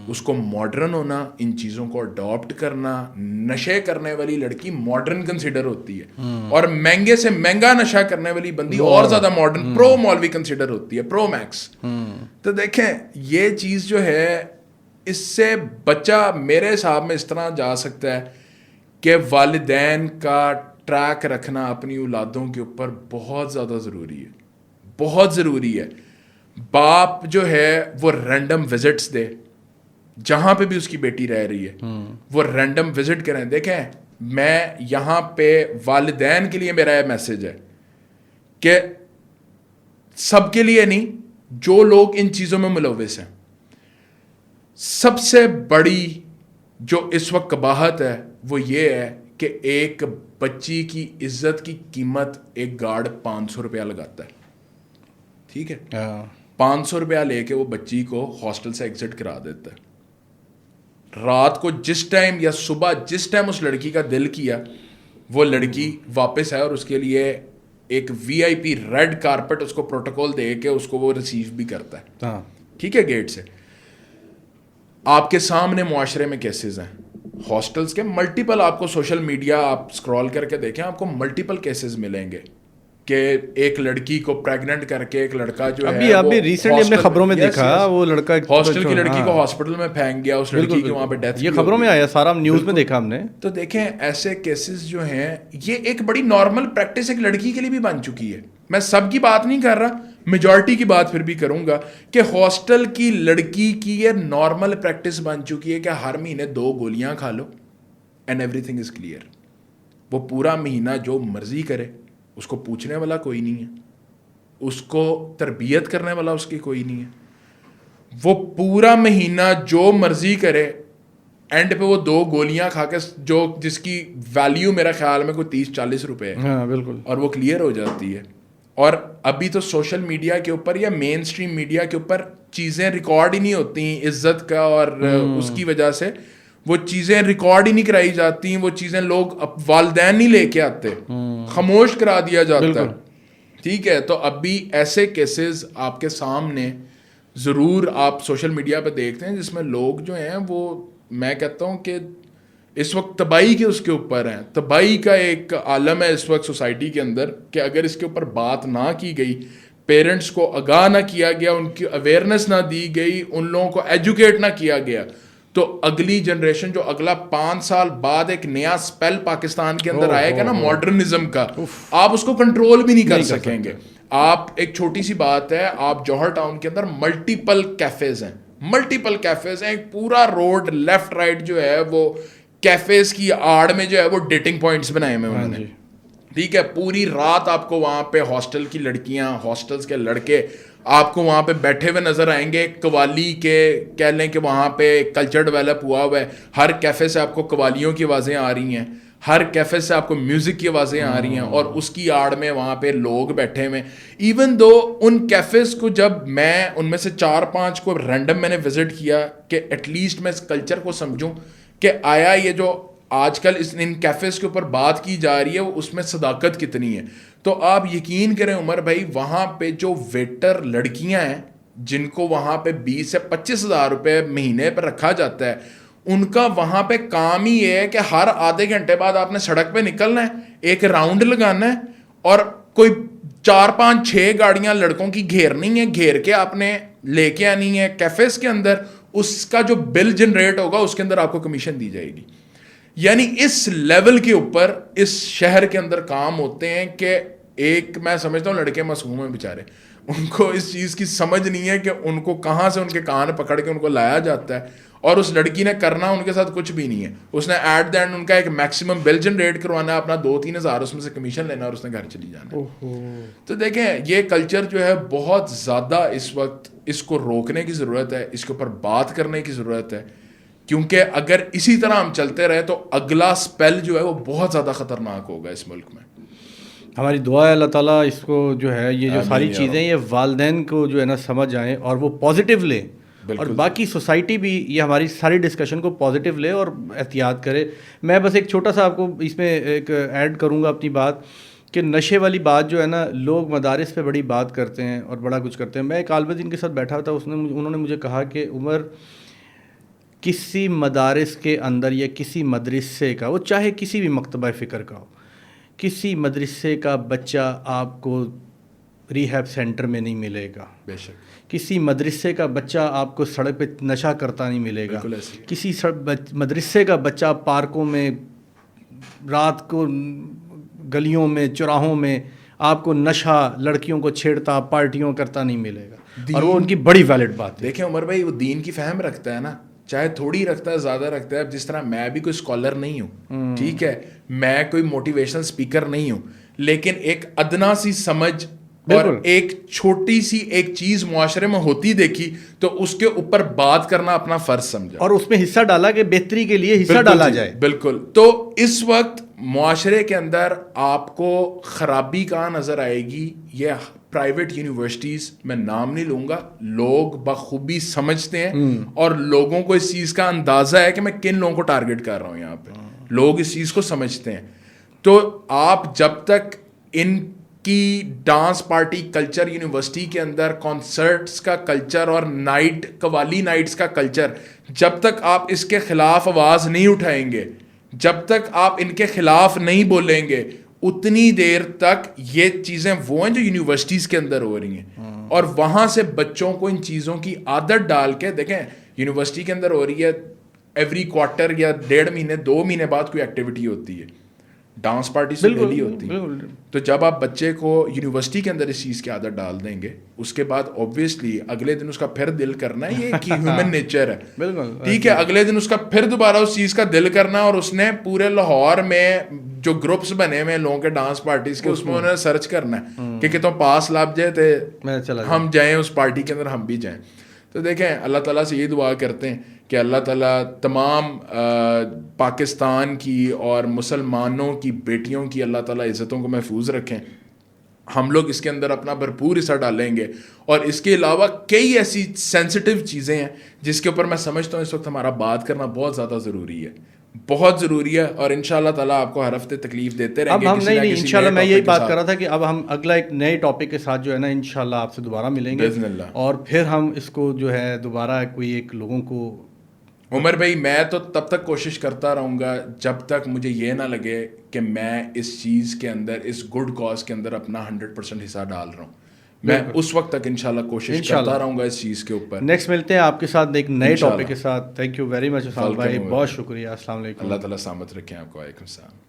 اس کو ماڈرن ہونا, ان چیزوں کو اڈاپٹ کرنا, نشے کرنے والی لڑکی ماڈرن کنسیڈر ہوتی ہے, اور مہنگے سے مہنگا نشہ کرنے والی بندی اور زیادہ ماڈرن, پرو مولوی کنسیڈر ہوتی ہے, پرو میکس. تو دیکھیں یہ چیز جو ہے, اس سے بچہ میرے حساب میں اس طرح جا سکتا ہے کہ والدین کا ٹریک رکھنا اپنی اولادوں کے اوپر بہت زیادہ ضروری ہے, بہت ضروری ہے. باپ جو ہے وہ رینڈم وزٹس دے, جہاں پہ بھی اس کی بیٹی رہ رہی ہے وہ رینڈم وزٹ کریں. دیکھیں میں یہاں پہ والدین کے لیے میرا یہ میسج ہے کہ سب کے لیے نہیں, جو لوگ ان چیزوں میں ملوث ہیں, سب سے بڑی جو اس وقت قباحت ہے وہ یہ ہے کہ ایک بچی کی عزت کی قیمت ایک گارڈ 500 روپیہ لگاتا ہے. ٹھیک ہے, 500 روپیہ لے کے وہ بچی کو ہاسٹل سے ایگزٹ کرا دیتا ہے. رات کو جس ٹائم یا صبح جس ٹائم اس لڑکی کا دل کیا وہ لڑکی واپس ہے اور اس کے لیے ایک VIP ریڈ کارپٹ اس کو پروٹوکول دے کے اس کو وہ ریسیو بھی کرتا ہے. ٹھیک ہے, گیٹ سے. آپ کے سامنے معاشرے میں کیسز ہیں ہاسٹلس کے ملٹیپل, آپ کو سوشل میڈیا آپ اسکرول کر کے دیکھیں آپ کو ملٹیپل کیسز ملیں گے کہ ایک لڑکی کو پریگننٹ کر کے ایک لڑکا جو ہے ابھی ریسنٹلی ہم نے خبروں میں دیکھا وہ لڑکا ہاسٹل کی لڑکی کو ہاسپٹل میں پھینک گیا, اس لڑکی کی وہاں پہ ڈیتھ, یہ خبروں میں آیا, سارا نیوز میں دیکھا ہم نے. تو دیکھیں ایسے کیسز جو ہیں یہ ایک بڑی نارمل پریکٹس ایک لڑکی کے لیے بھی بن چکی ہے. میں سب کی بات نہیں کر رہا, میجورٹی کی بات پھر بھی کروں گا کہ ہاسٹل کی لڑکی کی یہ نارمل پریکٹس بن چکی ہے کہ ہر مہینے 2 گولیاں کھا لو and everything is clear. وہ پورا مہینہ جو مرضی کرے, اس کو پوچھنے والا کوئی نہیں ہے, اس کو تربیت کرنے والا اس کی کوئی نہیں ہے. وہ پورا مہینہ جو مرضی کرے, اینڈ پہ وہ 2 گولیاں کھا کے جو جس کی ویلیو میرا خیال میں کوئی 30-40 روپے ہے, بالکل, اور وہ کلیئر ہو جاتی ہے. اور ابھی تو سوشل میڈیا کے اوپر یا مین اسٹریم میڈیا کے اوپر چیزیں ریکارڈ ہی نہیں ہوتی عزت کا, اور اس کی وجہ سے وہ چیزیں ریکارڈ ہی نہیں کرائی جاتی, وہ چیزیں لوگ والدین نہیں لے کے آتے, خاموش کرا دیا جاتا ہے. ٹھیک ہے, تو ابھی ایسے کیسز آپ کے سامنے ضرور آپ سوشل میڈیا پہ دیکھتے ہیں جس میں لوگ جو ہیں وہ, میں کہتا ہوں کہ اس وقت تباہی کے اس کے اوپر ہیں. تباہی کا ایک عالم ہے اس وقت سوسائٹی کے اندر کہ اگر اس کے اوپر بات نہ کی گئی, پیرنٹس کو آگاہ نہ کیا گیا, ان کی اویئرنیس نہ دی گئی, ان لوگوں کو ایجوکیٹ نہ کیا گیا, تو اگلی جنریشن جو اگلا 5 سال بعد ایک نیا اسپیل پاکستان کے اندر آئے گا نا ماڈرنزم کا, آپ اس کو کنٹرول بھی نہیں کر سکیں گے. آپ ایک چھوٹی سی بات ہے, آپ جوہر ٹاؤن کے اندر ملٹیپل کیفیز ہیں, ایک پورا روڈ لیفٹ رائٹ جو ہے وہ کیفیز کی آڑ میں جو ہے وہ ڈیٹنگ پوائنٹس بنائے ہوئے انہوں نے. ٹھیک ہے, پوری رات آپ کو وہاں پہ ہاسٹل کی لڑکیاں, ہاسٹلس کے لڑکے آپ کو وہاں پہ بیٹھے ہوئے نظر آئیں گے. قوالی کے کہہ لیں کہ وہاں پہ کلچر ڈیولپ ہوا ہوا ہے, ہر کیفے سے آپ کو قوالیوں کی آوازیں آ رہی ہیں, ہر کیفے سے آپ کو میوزک کی آوازیں آ رہی ہیں, اور اس کی آڑ میں وہاں پہ لوگ بیٹھے ہوئے. ایون دو ان کیفیز کو جب میں ان میں سے 4-5 کو رینڈم میں نے وزٹ کیا کہ ایٹ لیسٹ میں اس کلچر کو سمجھوں کہ آیا یہ جو آج کل ان کیفیز کے اوپر بات کی جا رہی ہے وہ اس میں صداقت کتنی ہے. تو آپ یقین کریں عمر بھائی, وہاں پہ جو ویٹر لڑکیاں ہیں جن کو وہاں پہ 20 سے 25 ہزار روپے مہینے پہ رکھا جاتا ہے, ان کا وہاں پہ کام ہی یہ ہے کہ ہر آدھے گھنٹے بعد آپ نے سڑک پہ نکلنا ہے, ایک راؤنڈ لگانا ہے, اور کوئی 4-5-6 گاڑیاں لڑکوں کی گھیرنی ہے, گھیر کے آپ نے لے کے آنی ہے کیفیز کے اندر. اس کا جو بل جنریٹ ہوگا اس کے اندر آپ کو کمیشن دی جائے گی. یعنی اس لیول کے اوپر اس شہر کے اندر کام ہوتے ہیں کہ ایک میں سمجھتا ہوں لڑکے معصوم ہیں بیچارے, ان کو اس چیز کی سمجھ نہیں ہے کہ ان کو کہاں سے ان کے کان پکڑ کے ان کو لایا جاتا ہے, اور اس لڑکی نے کرنا ان کے ساتھ کچھ بھی نہیں ہے. اس نے ایٹ دا اینڈ ان کا ایک میکسیمم بل جنریٹ کروانا ہے, اپنا 2-3 ہزار اس میں سے کمیشن لینا, اور اس نے گھر چلی جانا ہے. تو دیکھیں یہ کلچر جو ہے بہت زیادہ اس وقت اس کو روکنے کی ضرورت ہے, اس کے اوپر بات کرنے کی ضرورت ہے, کیونکہ اگر اسی طرح ہم چلتے رہے تو اگلا اسپیل جو ہے وہ بہت زیادہ خطرناک ہوگا اس ملک میں. ہماری دعا ہے اللہ تعالیٰ اس کو جو ہے یہ جو ساری چیزیں یہ والدین کو جو ہے نا سمجھ آئیں اور وہ پازیٹیو لیں, اور باقی سوسائٹی بھی یہ ہماری ساری ڈسکشن کو پازیٹیو لے اور احتیاط کرے. میں بس ایک چھوٹا سا آپ کو اس میں ایک ایڈ کروں گا اپنی بات کہ نشے والی بات جو ہے نا لوگ مدارس پہ بڑی بات کرتے ہیں اور بڑا کچھ کرتے ہیں. میں ایک عالم دین کے ساتھ بیٹھا تھا, انہوں نے مجھے کہا کہ عمر کسی مدارس کے اندر یا کسی مدرسے کا, وہ چاہے کسی بھی مکتبہ فکر کا ہو, کسی مدرسے کا بچہ آپ کو ریہیب سینٹر میں نہیں ملے گا. بے شک. کسی مدرسے کا بچہ آپ کو سڑک پہ نشہ کرتا نہیں ملے گا. کسی مدرسے کا بچہ پارکوں میں رات کو گلیوں میں چوراہوں میں آپ کو نشہ لڑکیوں کو چھیڑتا پارٹیوں کرتا نہیں ملے گا. اور وہ ان کی بڑی ویلڈ بات ہے. دیکھیں عمر بھائی, وہ دین کی فہم رکھتا ہے نا, چاہے تھوڑی رکھتا ہے زیادہ رکھتا ہے. اب جس طرح میں بھی کوئی اسکالر نہیں ہوں, ٹھیک ہے, میں کوئی موٹیویشنل اسپیکر نہیں ہوں, لیکن ایک ادنا سی سمجھ اور ایک چھوٹی سی ایک چیز معاشرے میں ہوتی دیکھی تو اس کے اوپر بات کرنا اپنا فرض سمجھا اور اس میں حصہ ڈالا کہ بہتری کے لیے حصہ ڈالا جائے. بالکل. تو اس وقت معاشرے کے اندر آپ کو خرابی کہاں نظر آئے گی؟ یہ پرائیویٹ یونیورسٹیز, میں نام نہیں لوں گا, لوگ بخوبی سمجھتے ہیں اور لوگوں کو اس چیز کا اندازہ ہے کہ میں کن لوگوں کو ٹارگٹ کر رہا ہوں یہاں پہ. لوگ اس چیز کو سمجھتے ہیں. تو آپ جب تک ان کی ڈانس پارٹی کلچر یونیورسٹی کے اندر کانسرٹس کا کلچر اور قوالی نائٹس کا کلچر, جب تک آپ اس کے خلاف آواز نہیں اٹھائیں گے, جب تک آپ ان کے خلاف نہیں بولیں گے, اتنی دیر تک یہ چیزیں وہ ہیں جو یونیورسٹیز کے اندر ہو رہی ہیں. اور وہاں سے بچوں کو ان چیزوں کی عادت ڈال کے, دیکھیں یونیورسٹی کے اندر ہو رہی ہے, ایوری کوارٹر یا 1.5 مہینے 2 مہینے بعد کوئی ایکٹیویٹی ہوتی ہے, ڈانس پارٹی سے ڈیلی ہوتی ہے. تو جب آپ بچے کو یونیورسٹی کے اندر اس چیز کی عادت ڈال دیں گے, اس کے بعد اوبویسلی اگلے دن اس کا پھر دل کرنا ہے, یہ کہ ہیومن نیچر ہے, ٹھیک ہے, اگلے دن اس کا پھر دوبارہ اس چیز کا دل کرنا. اور اس نے پورے لاہور میں جو گروپس بنے ہوئے ہیں لوگوں کے ڈانس پارٹیز کے, اس میں انہوں نے سرچ کرنا ہے کہ تم پاس لاب جائے تھے, ہم جائیں اس پارٹی کے اندر, ہم بھی جائیں. تو دیکھیں اللہ تعالیٰ سے یہ دعا کرتے ہیں کہ اللہ تعالیٰ تمام پاکستان کی اور مسلمانوں کی بیٹیوں کی اللہ تعالیٰ عزتوں کو محفوظ رکھیں. ہم لوگ اس کے اندر اپنا بھرپور حصہ ڈالیں گے. اور اس کے علاوہ کئی ایسی سینسٹیو چیزیں ہیں جس کے اوپر میں سمجھتا ہوں اس وقت ہمارا بات کرنا بہت زیادہ ضروری ہے, بہت ضروری ہے. اور ان شاء اللہ تعالیٰ آپ کو ہر ہفتے تکلیف دیتے رہیں گے. اب ہم نہیں ان شاء اللہ, میں یہی بات کر رہا تھا کہ اب ہم اگلا ایک نئے ٹاپک کے ساتھ جو ہے نا ان شاء اللہ آپ سے دوبارہ ملیں گے باذن اللہ, اور پھر ہم اس کو جو ہے دوبارہ کوئی ایک لوگوں کو. عمر بھائی میں تو تب تک کوشش کرتا رہوں گا جب تک مجھے یہ نہ لگے کہ میں اس چیز کے اندر, اس گڈ کاز کے اندر اپنا 100% حصہ ڈال رہا ہوں. میں اس وقت تک انشاءاللہ کوشش کرتا رہوں گا اس چیز کے اوپر. نیکسٹ ملتے ہیں آپ کے ساتھ ایک نئے ٹاپک کے ساتھ. Thank you very much Usama بھائی, بہت شکریہ. السلام علیکم. اللہ تعالیٰ سلامت رکھیں آپ کو. وعلیکم السلام.